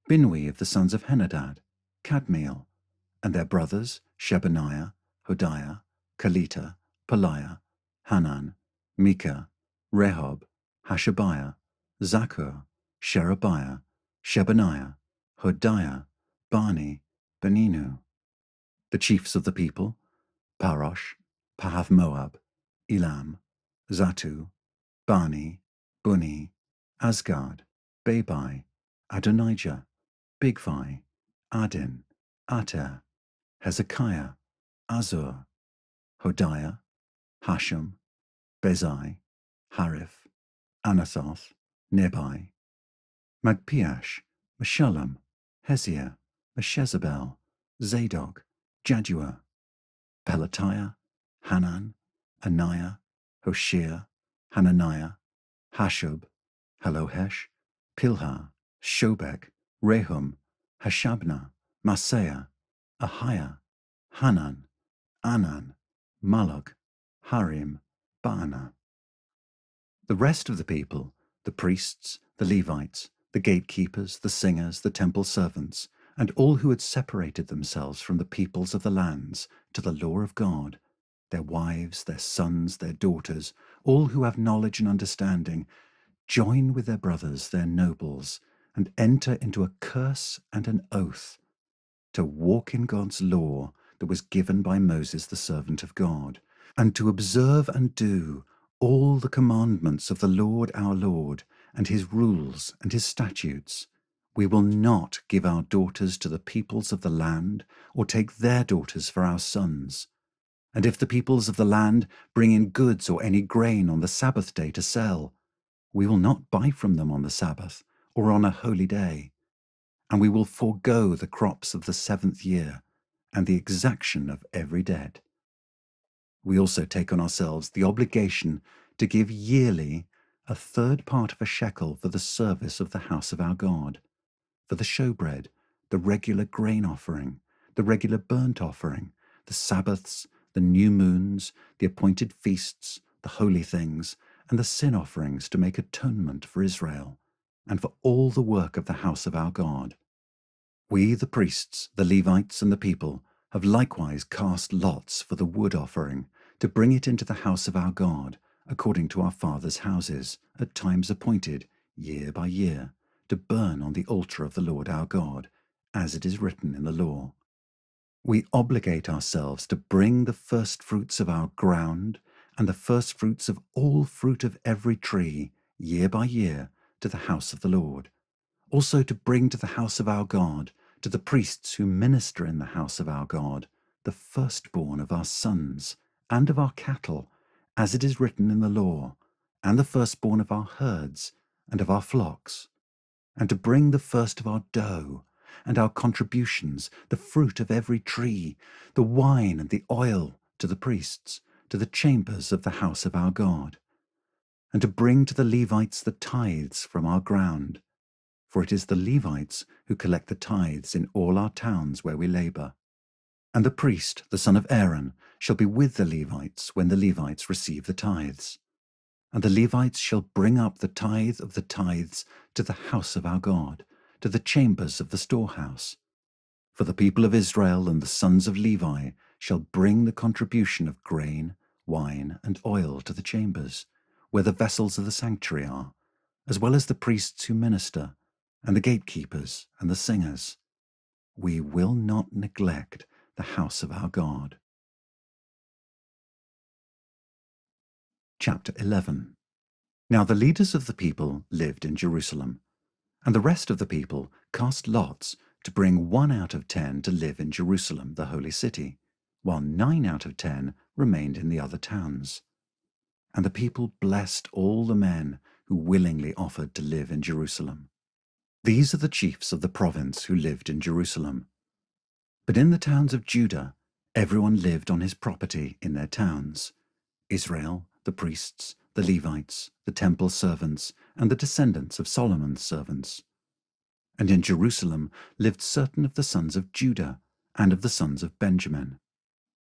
Binui of the sons of Henadad, Kadmiel, and their brothers Shebaniah, Hodiah, Kalita, Peliah, Hanan, Micah, Rehob, Hashabiah, Zakur, Sherebiah, Shebaniah, Hodiah, Bani, Beninu. The chiefs of the people, Parosh, Pahath-Moab, Elam, Zatu, Bani, Buni, Asgard, Babai, Adonijah, Bigvai, Adin, Ater, Hezekiah, Azur, Hodiah, Hashem, Bezai, Hariph, Anathoth, Nebai, Magpiash, Meshullam, Heziah, Meshezabel, Zadok, Jadua, Pelatiah, Hanan, Anaiah, Hoshea, Hananiah, Hashub, Halohesh, Pilha, Shobek, Rehum, Hashabnah, Maaseiah, Ahiah, Hanan, Anan, Malach, Harim, Baanah. The rest of the people, the priests, the Levites, the gatekeepers, the singers, the temple servants, and all who had separated themselves from the peoples of the lands to the law of God, their wives, their sons, their daughters, all who have knowledge and understanding, join with their brothers, their nobles, and enter into a curse and an oath to walk in God's law that was given by Moses, the servant of God, and to observe and do all the commandments of the Lord our Lord, and his rules and his statutes. We will not give our daughters to the peoples of the land, or take their daughters for our sons. And if the peoples of the land bring in goods or any grain on the Sabbath day to sell, we will not buy from them on the Sabbath or on a holy day, and we will forego the crops of the 7th year and the exaction of every debt. We also take on ourselves the obligation to give yearly a third part of a shekel for the service of the house of our God, for the showbread, the regular grain offering, the regular burnt offering, the Sabbaths, the new moons, the appointed feasts, the holy things, and the sin offerings to make atonement for Israel, and for all the work of the house of our God. We, the priests, the Levites, and the people, have likewise cast lots for the wood offering, to bring it into the house of our God, according to our fathers' houses, at times appointed, year by year, to burn on the altar of the Lord our God, as it is written in the law. We obligate ourselves to bring the firstfruits of our ground, and the firstfruits of all fruit of every tree, year by year, to the house of the Lord, also to bring to the house of our God, to the priests who minister in the house of our God, the firstborn of our sons and of our cattle, as it is written in the law, and the firstborn of our herds and of our flocks, and to bring the first of our dough, and our contributions, the fruit of every tree, the wine and the oil, to the priests, to the chambers of the house of our God, and to bring to the Levites the tithes from our ground, for it is the Levites who collect the tithes in all our towns where we labor. And the priest, the son of Aaron, shall be with the Levites when the Levites receive the tithes. And the Levites shall bring up the tithe of the tithes to the house of our God, to the chambers of the storehouse. For the people of Israel and the sons of Levi shall bring the contribution of grain, wine, and oil to the chambers, where the vessels of the sanctuary are, as well as the priests who minister, and the gatekeepers and the singers. We will not neglect the house of our God. Chapter 11. Now the leaders of the people lived in Jerusalem, and the rest of the people cast lots to bring 1 out of 10 to live in Jerusalem, the holy city, while 9 out of 10 remained in the other towns. And the people blessed all the men who willingly offered to live in Jerusalem. These are the chiefs of the province who lived in Jerusalem. But in the towns of Judah, everyone lived on his property in their towns: Israel, the priests, the Levites, the temple servants, and the descendants of Solomon's servants. And in Jerusalem lived certain of the sons of Judah and of the sons of Benjamin.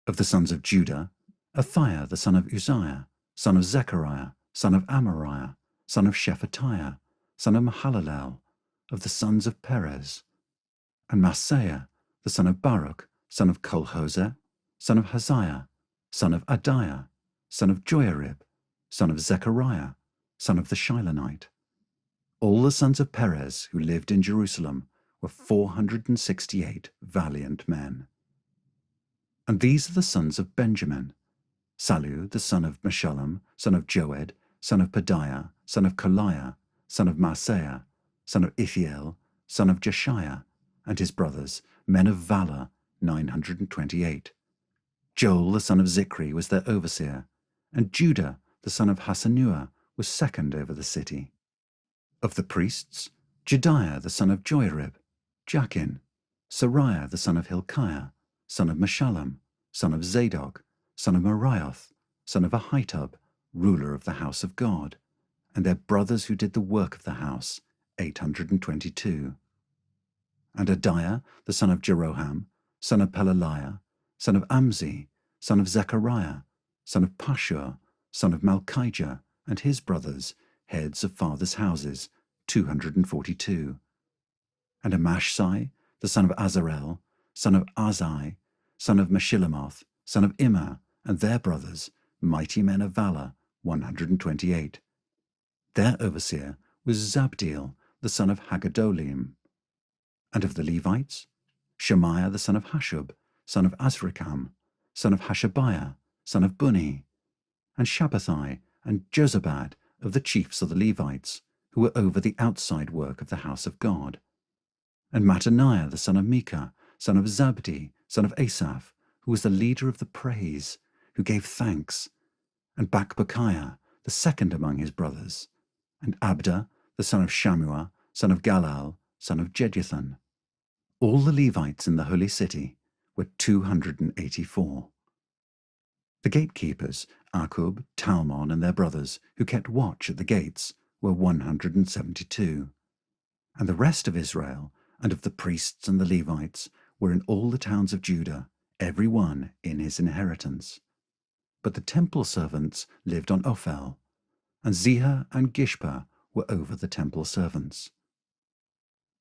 Of the sons of Judah, Athiah the son of Uzziah, son of Zechariah, son of Amariah, son of Shephatiah, son of Mahalalel, of the sons of Perez, and Maaseiah the son of Baruch, son of Kolhoseh, son of Haziah, son of Adiah, son of Joiarib, son of Zechariah, son of the Shilonite. All the sons of Perez who lived in Jerusalem were 468 valiant men. And these are the sons of Benjamin: Sallu the son of Meshullam, son of Joed, son of Pedaiah, son of Koliah, son of Maaseiah, son of Ithiel, son of Jeshiah, and his brothers, men of valour, 928. Joel the son of Zichri was their overseer, and Judah the son of Hasanuah was second over the city. Of the priests, Jediah the son of Joiarib, Jachin, Sariah the son of Hilkiah, son of Meshullam, son of Zadok, son of Merioth, son of Ahitub, ruler of the house of God, and their brothers who did the work of the house, 822. And Adiah the son of Jeroham, son of Pelaliah, son of Amzi, son of Zechariah, son of Pashur, son of Malchijah, and his brothers, heads of fathers' houses, 242. And Amashsai, the son of Azarel, son of Azai, son of Meshillemoth, son of Immer, and their brothers, mighty men of valour, 128. Their overseer was Zabdiel, the son of Haggadolim. And of the Levites, Shemaiah the son of Hashub, son of Azrikam, son of Hashabiah, son of Bunni, and Shabbathai and Jozabad of the chiefs of the Levites, who were over the outside work of the house of God, and Mattaniah the son of Micah, son of Zabdi, son of Asaph, who was the leader of the praise, who gave thanks, and Bakbukiah, the second among his brothers, and Abda the son of Shammua, son of Galal, son of Jeduthun. All the Levites in the holy city were 284. The gatekeepers, Akub, Talmon, and their brothers, who kept watch at the gates, were 172. And the rest of Israel, and of the priests and the Levites, were in all the towns of Judah, every one in his inheritance. But the temple servants lived on Ophel, and Zihah and Gishpa were over the temple servants.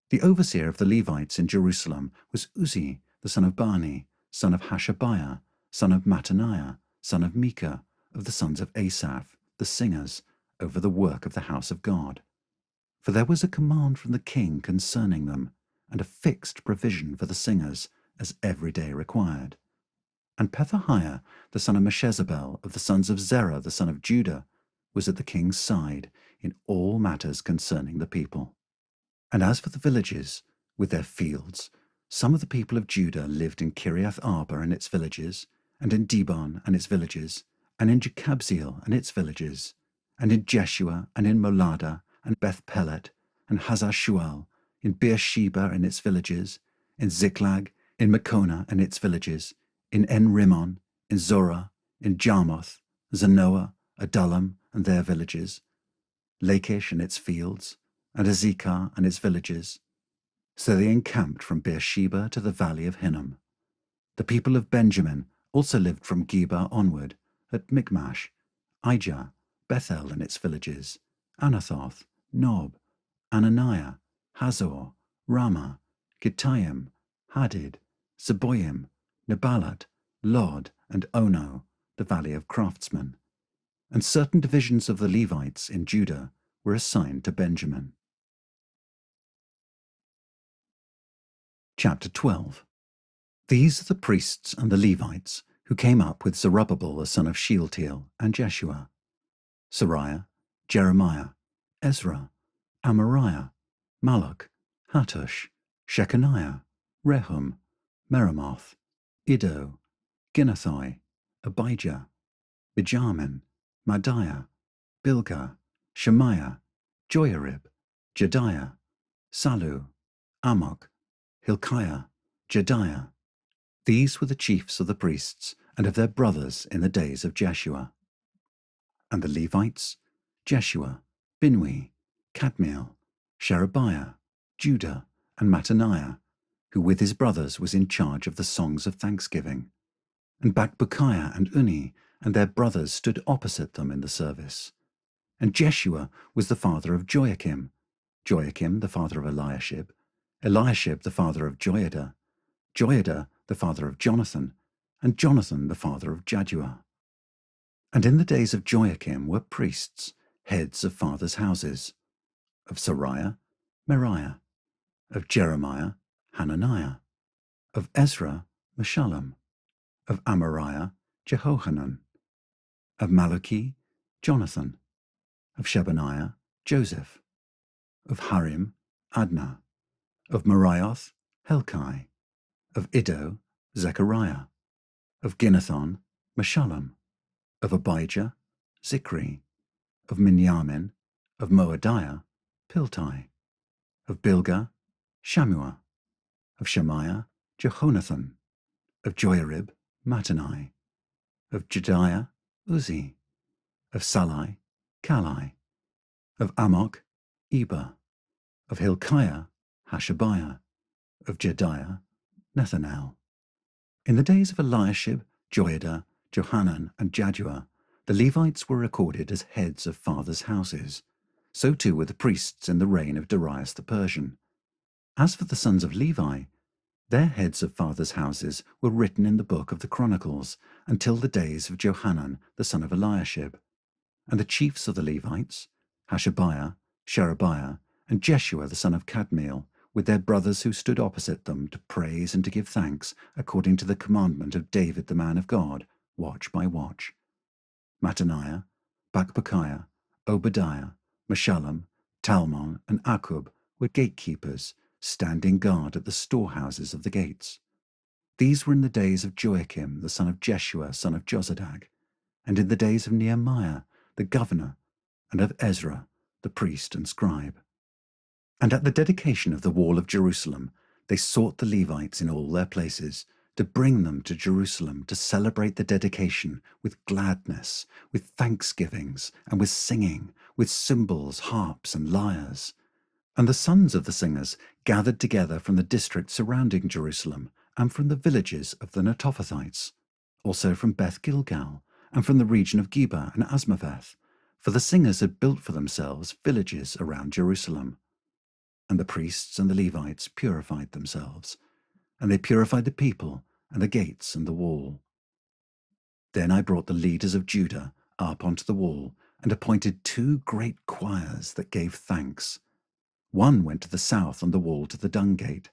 The overseer of the Levites in Jerusalem was Uzzi, the son of Bani, son of Hashabiah, son of Mattaniah, son of Micah, of the sons of Asaph, the singers, over the work of the house of God. For there was a command from the king concerning them, and a fixed provision for the singers, as every day required. And Pethahiah, the son of Meshezabel, of the sons of Zerah, the son of Judah, was at the king's side in all matters concerning the people. And as for the villages, with their fields, some of the people of Judah lived in Kiriath Arba and its villages, and in Dibon and its villages, and in Jekabzeel and its villages, and in Jeshua, and in Molada, and Beth Pelet, and Hazar Shual, in Beersheba and its villages, in Ziklag, in Makona and its villages, in En Rimmon, in Zorah, in Jarmuth, Zanoah, Adullam and their villages, Lachish and its fields, and Azekah and its villages. So they encamped from Beersheba to the valley of Hinnom. The people of Benjamin also lived from Geba onward, at Michmash, Ijah, Bethel and its villages, Anathoth, Nob, Ananiah, Hazor, Ramah, Gittayim, Hadid, Zeboim, Nebalat, Lod, and Ono, the valley of craftsmen. And certain divisions of the Levites in Judah were assigned to Benjamin. Chapter 12. These are the priests and the Levites who came up with Zerubbabel the son of Shealtiel and Jeshua: Sariah, Jeremiah, Ezra, Amariah, Malach, Hattush, Shechaniah, Rehum, Meremoth, Iddo, Ginnathoi, Abijah, Bijamin, Madiah, Bilgah, Shemaiah, Joiarib, Jediah, Sallu, Amok, Hilkiah, Jediah. These were the chiefs of the priests and of their brothers in the days of Jeshua. And the Levites, Jeshua, Binui, Kadmiel, Sherebiah, Judah, and Mattaniah, who with his brothers was in charge of the songs of thanksgiving. And Bakbukiah and Unni and their brothers stood opposite them in the service. And Jeshua was the father of Joachim, Joachim the father of Eliashib, Eliashib the father of Joiada, Joiada the father of Jonathan, and Jonathan the father of Jaddua. And in the days of Joachim were priests, heads of fathers' houses: of Sariah, Meriah; of Jeremiah, Hananiah; of Ezra, Meshullam; of Amariah, Jehohanan; Of Malachi, Jonathan. Of Shebaniah, Joseph. Of Harim, Adnah. Of Marioth, Helkai. Of Iddo, Zechariah. Of Ginnethon, Meshullam. Of Abijah, Zikri. Of Minyamin, of Moadiah, Piltai. Of Bilgah, Shammua. Of Shemaiah, Jehonathan. Of Joiarib, Mattanai. Of Jediah, Uzzi. Of Salai, Kalai. Of Amok, Eber. Of Hilkiah, Hashabiah. Of Jediah, Nethanel. In the days of Eliashib, Joiada, Johanan, and Jaddua, the Levites were recorded as heads of fathers' houses. So too were the priests in the reign of Darius the Persian. As for the sons of Levi, their heads of fathers' houses were written in the book of the Chronicles until the days of Johanan the son of Eliashib. And the chiefs of the Levites, Hashabiah, Sherebiah, and Jeshua the son of Kadmiel, with their brothers who stood opposite them to praise and to give thanks, according to the commandment of David the man of God, watch by watch. Mattaniah, Bakbukiah, Obadiah, Meshullam, Talmon, and Akub were gatekeepers, standing guard at the storehouses of the gates. These were in the days of Joachim the son of Jeshua son of Jozadak, and in the days of Nehemiah the governor, and of Ezra the priest and scribe. And at the dedication of the wall of Jerusalem, they sought the Levites in all their places, to bring them to Jerusalem to celebrate the dedication with gladness, with thanksgivings, and with singing, with cymbals, harps, and lyres. And the sons of the singers gathered together from the district surrounding Jerusalem, and from the villages of the Netophathites, also from Beth Gilgal, and from the region of Geba and Asmaveth, for the singers had built for themselves villages around Jerusalem. And the priests and the Levites purified themselves, and they purified the people, and the gates, and the wall. Then I brought the leaders of Judah up onto the wall, and appointed 2 great choirs that gave thanks. One went to the south on the wall to the dung gate,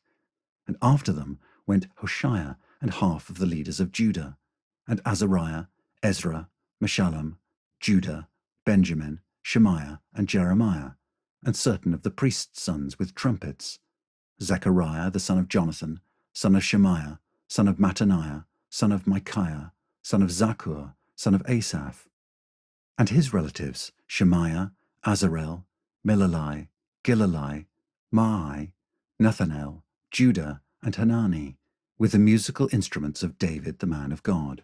and after them went Hoshea and half of the leaders of Judah, and Azariah, Ezra, Meshullam, Judah, Benjamin, Shemaiah, and Jeremiah, and certain of the priests' sons with trumpets, Zechariah the son of Jonathan, son of Shemaiah, son of Mattaniah, son of Micaiah, son of Zaccur, son of Asaph, and his relatives, Shemaiah, Azarel, Milalai, Gilalai, Maai, Nethanel, Judah, and Hanani, with the musical instruments of David the man of God.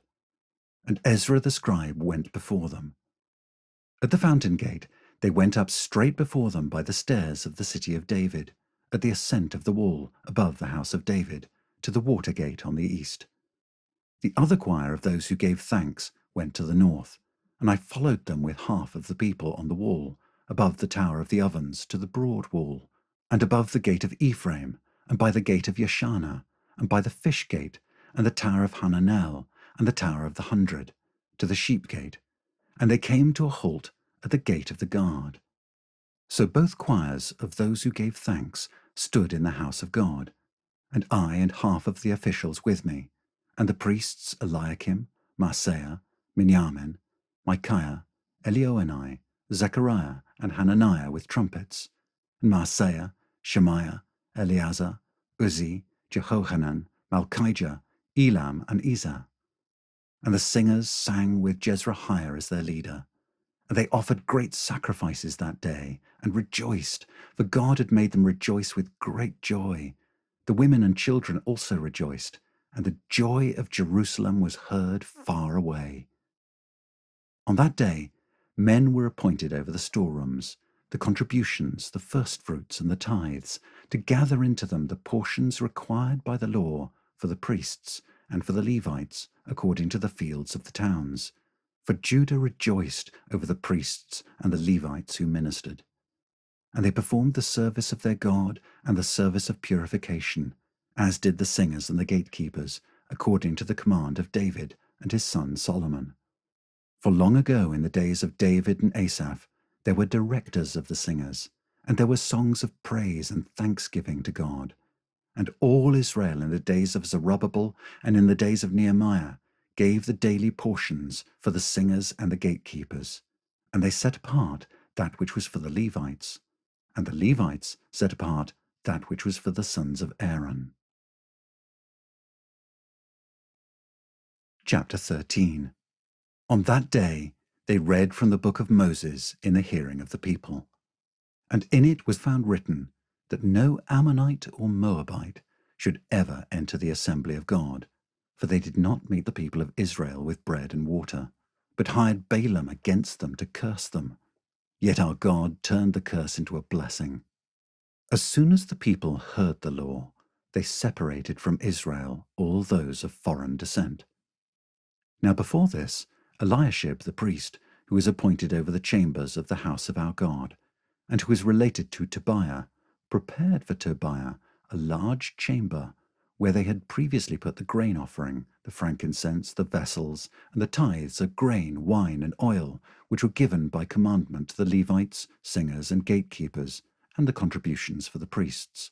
And Ezra the scribe went before them. At the fountain gate they went up straight before them by the stairs of the city of David, at the ascent of the wall above the house of David, to the water gate on the east. The other choir of those who gave thanks went to the north, and I followed them with half of the people on the wall, above the tower of the ovens to the broad wall, and above the gate of Ephraim, and by the gate of Yeshana, and by the fish gate, and the tower of Hananel, and the tower of the 100, to the sheep gate, and they came to a halt at the gate of the guard. So both choirs of those who gave thanks stood in the house of God, and I and half of the officials with me, and the priests Eliakim, Maaseiah, Miniamin, Micaiah, Elioenai, Zechariah, and Hananiah with trumpets, and Maaseiah, Shemaiah, Eleazar, Uzzi, Jehohanan, Malchijah, Elam, and Ezer. And the singers sang with Jezrahiah as their leader. And they offered great sacrifices that day, and rejoiced, for God had made them rejoice with great joy. The women and children also rejoiced, and the joy of Jerusalem was heard far away. On that day, men were appointed over the storerooms, the contributions, the firstfruits, and the tithes, to gather into them the portions required by the law for the priests and for the Levites, according to the fields of the towns. For Judah rejoiced over the priests and the Levites who ministered. And they performed the service of their God and the service of purification, as did the singers and the gatekeepers, according to the command of David and his son Solomon. For long ago, in the days of David and Asaph, there were directors of the singers, and there were songs of praise and thanksgiving to God. And all Israel in the days of Zerubbabel and in the days of Nehemiah gave the daily portions for the singers and the gatekeepers, and they set apart that which was for the Levites, and the Levites set apart that which was for the sons of Aaron. Chapter 13. On that day they read from the book of Moses in the hearing of the people. And in it was found written that no Ammonite or Moabite should ever enter the assembly of God, for they did not meet the people of Israel with bread and water, but hired Balaam against them to curse them. Yet our God turned the curse into a blessing. As soon as the people heard the law, they separated from Israel all those of foreign descent. Now before this, Eliashib the priest, who was appointed over the chambers of the house of our God, and who was related to Tobiah, prepared for Tobiah a large chamber where they had previously put the grain offering, the frankincense, the vessels, and the tithes of grain, wine, and oil, which were given by commandment to the Levites, singers, and gatekeepers, and the contributions for the priests.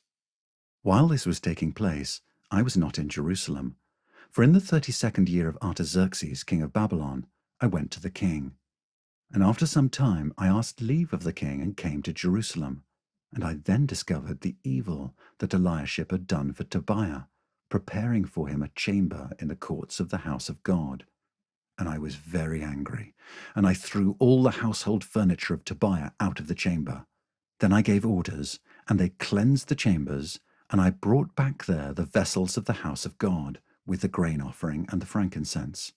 While this was taking place, I was not in Jerusalem, for in the 32nd year of Artaxerxes, king of Babylon, I went to the king. And after some time I asked leave of the king and came to Jerusalem. And I then discovered the evil that Eliashib had done for Tobiah, preparing for him a chamber in the courts of the house of God. And I was very angry, and I threw all the household furniture of Tobiah out of the chamber. Then I gave orders, and they cleansed the chambers, and I brought back there the vessels of the house of God, with the grain offering and the frankincense.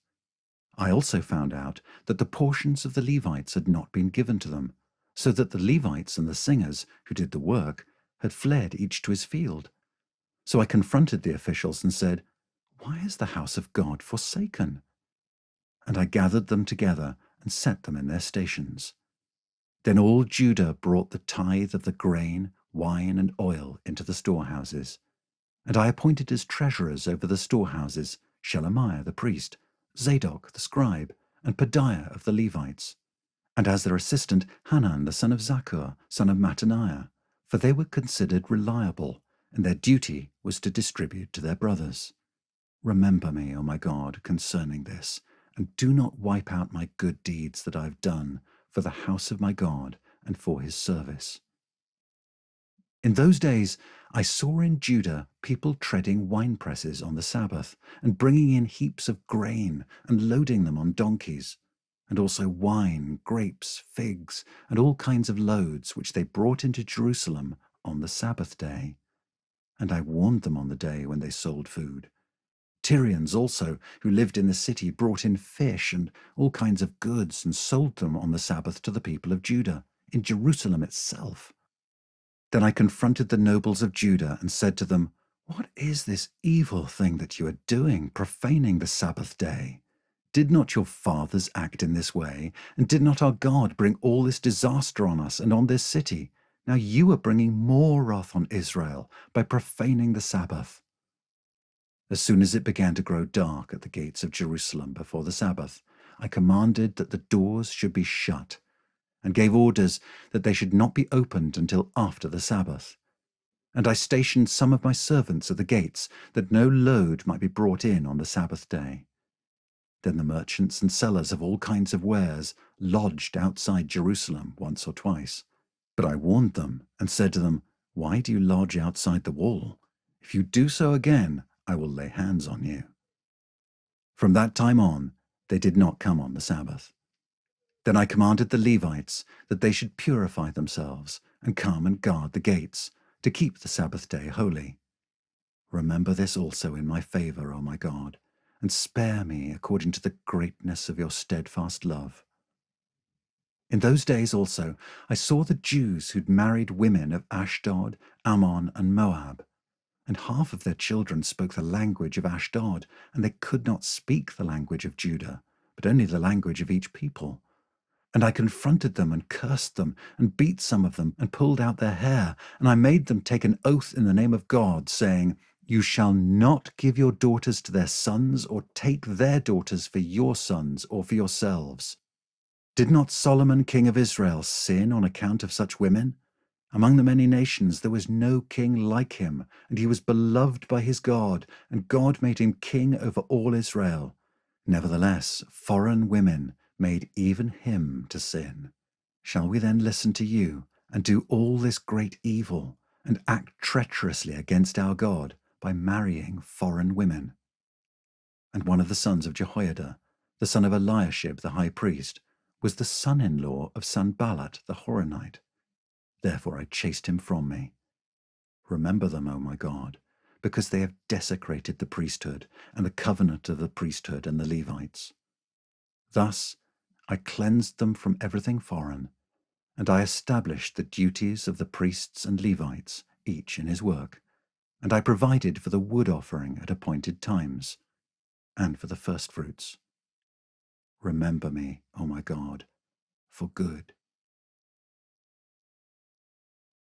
I also found out that the portions of the Levites had not been given to them, so that the Levites and the singers who did the work had fled each to his field. So I confronted the officials and said, "Why is the house of God forsaken?" And I gathered them together and set them in their stations. Then all Judah brought the tithe of the grain, wine, and oil into the storehouses. And I appointed as treasurers over the storehouses Shelemiah the priest, Zadok the scribe, and Pedaiah of the Levites, and as their assistant Hanan the son of Zaccur, son of Mattaniah, for they were considered reliable, and their duty was to distribute to their brothers. Remember me, O my God, concerning this, and do not wipe out my good deeds that I have done for the house of my God and for his service. In those days I saw in Judah people treading winepresses on the Sabbath, and bringing in heaps of grain, and loading them on donkeys, and also wine, grapes, figs, and all kinds of loads, which they brought into Jerusalem on the Sabbath day. And I warned them on the day when they sold food. Tyrians also, who lived in the city, brought in fish and all kinds of goods, and sold them on the Sabbath to the people of Judah, in Jerusalem itself. Then I confronted the nobles of Judah and said to them, "What is this evil thing that you are doing, profaning the Sabbath day? Did not your fathers act in this way? And did not our God bring all this disaster on us and on this city? Now you are bringing more wrath on Israel by profaning the Sabbath." As soon as it began to grow dark at the gates of Jerusalem before the Sabbath, I commanded that the doors should be shut, and gave orders that they should not be opened until after the Sabbath. And I stationed some of my servants at the gates, that no load might be brought in on the Sabbath day. Then the merchants and sellers of all kinds of wares lodged outside Jerusalem once or twice. But I warned them and said to them, "Why do you lodge outside the wall? If you do so again, I will lay hands on you." From that time on, they did not come on the Sabbath. Then I commanded the Levites that they should purify themselves and come and guard the gates, to keep the Sabbath day holy. Remember this also in my favor, O my God, and spare me according to the greatness of your steadfast love. In those days also I saw the Jews who'd married women of Ashdod, Ammon, and Moab, and half of their children spoke the language of Ashdod, and they could not speak the language of Judah, but only the language of each people. And I confronted them and cursed them, and beat some of them, and pulled out their hair, and I made them take an oath in the name of God, saying, "You shall not give your daughters to their sons, or take their daughters for your sons or for yourselves." Did not Solomon king of Israel sin on account of such women? Among the many nations there was no king like him, and he was beloved by his God, and God made him king over all Israel. Nevertheless, foreign women made even him to sin. Shall we then listen to you and do all this great evil and act treacherously against our God by marrying foreign women? And one of the sons of Jehoiada, the son of Eliashib the high priest, was the son-in-law of Sanballat the Horonite. Therefore I chased him from me. Remember them, O my God, because they have desecrated the priesthood and the covenant of the priesthood and the Levites. Thus I cleansed them from everything foreign, and I established the duties of the priests and Levites, each in his work, and I provided for the wood offering at appointed times, and for the firstfruits. Remember me, O my God, for good.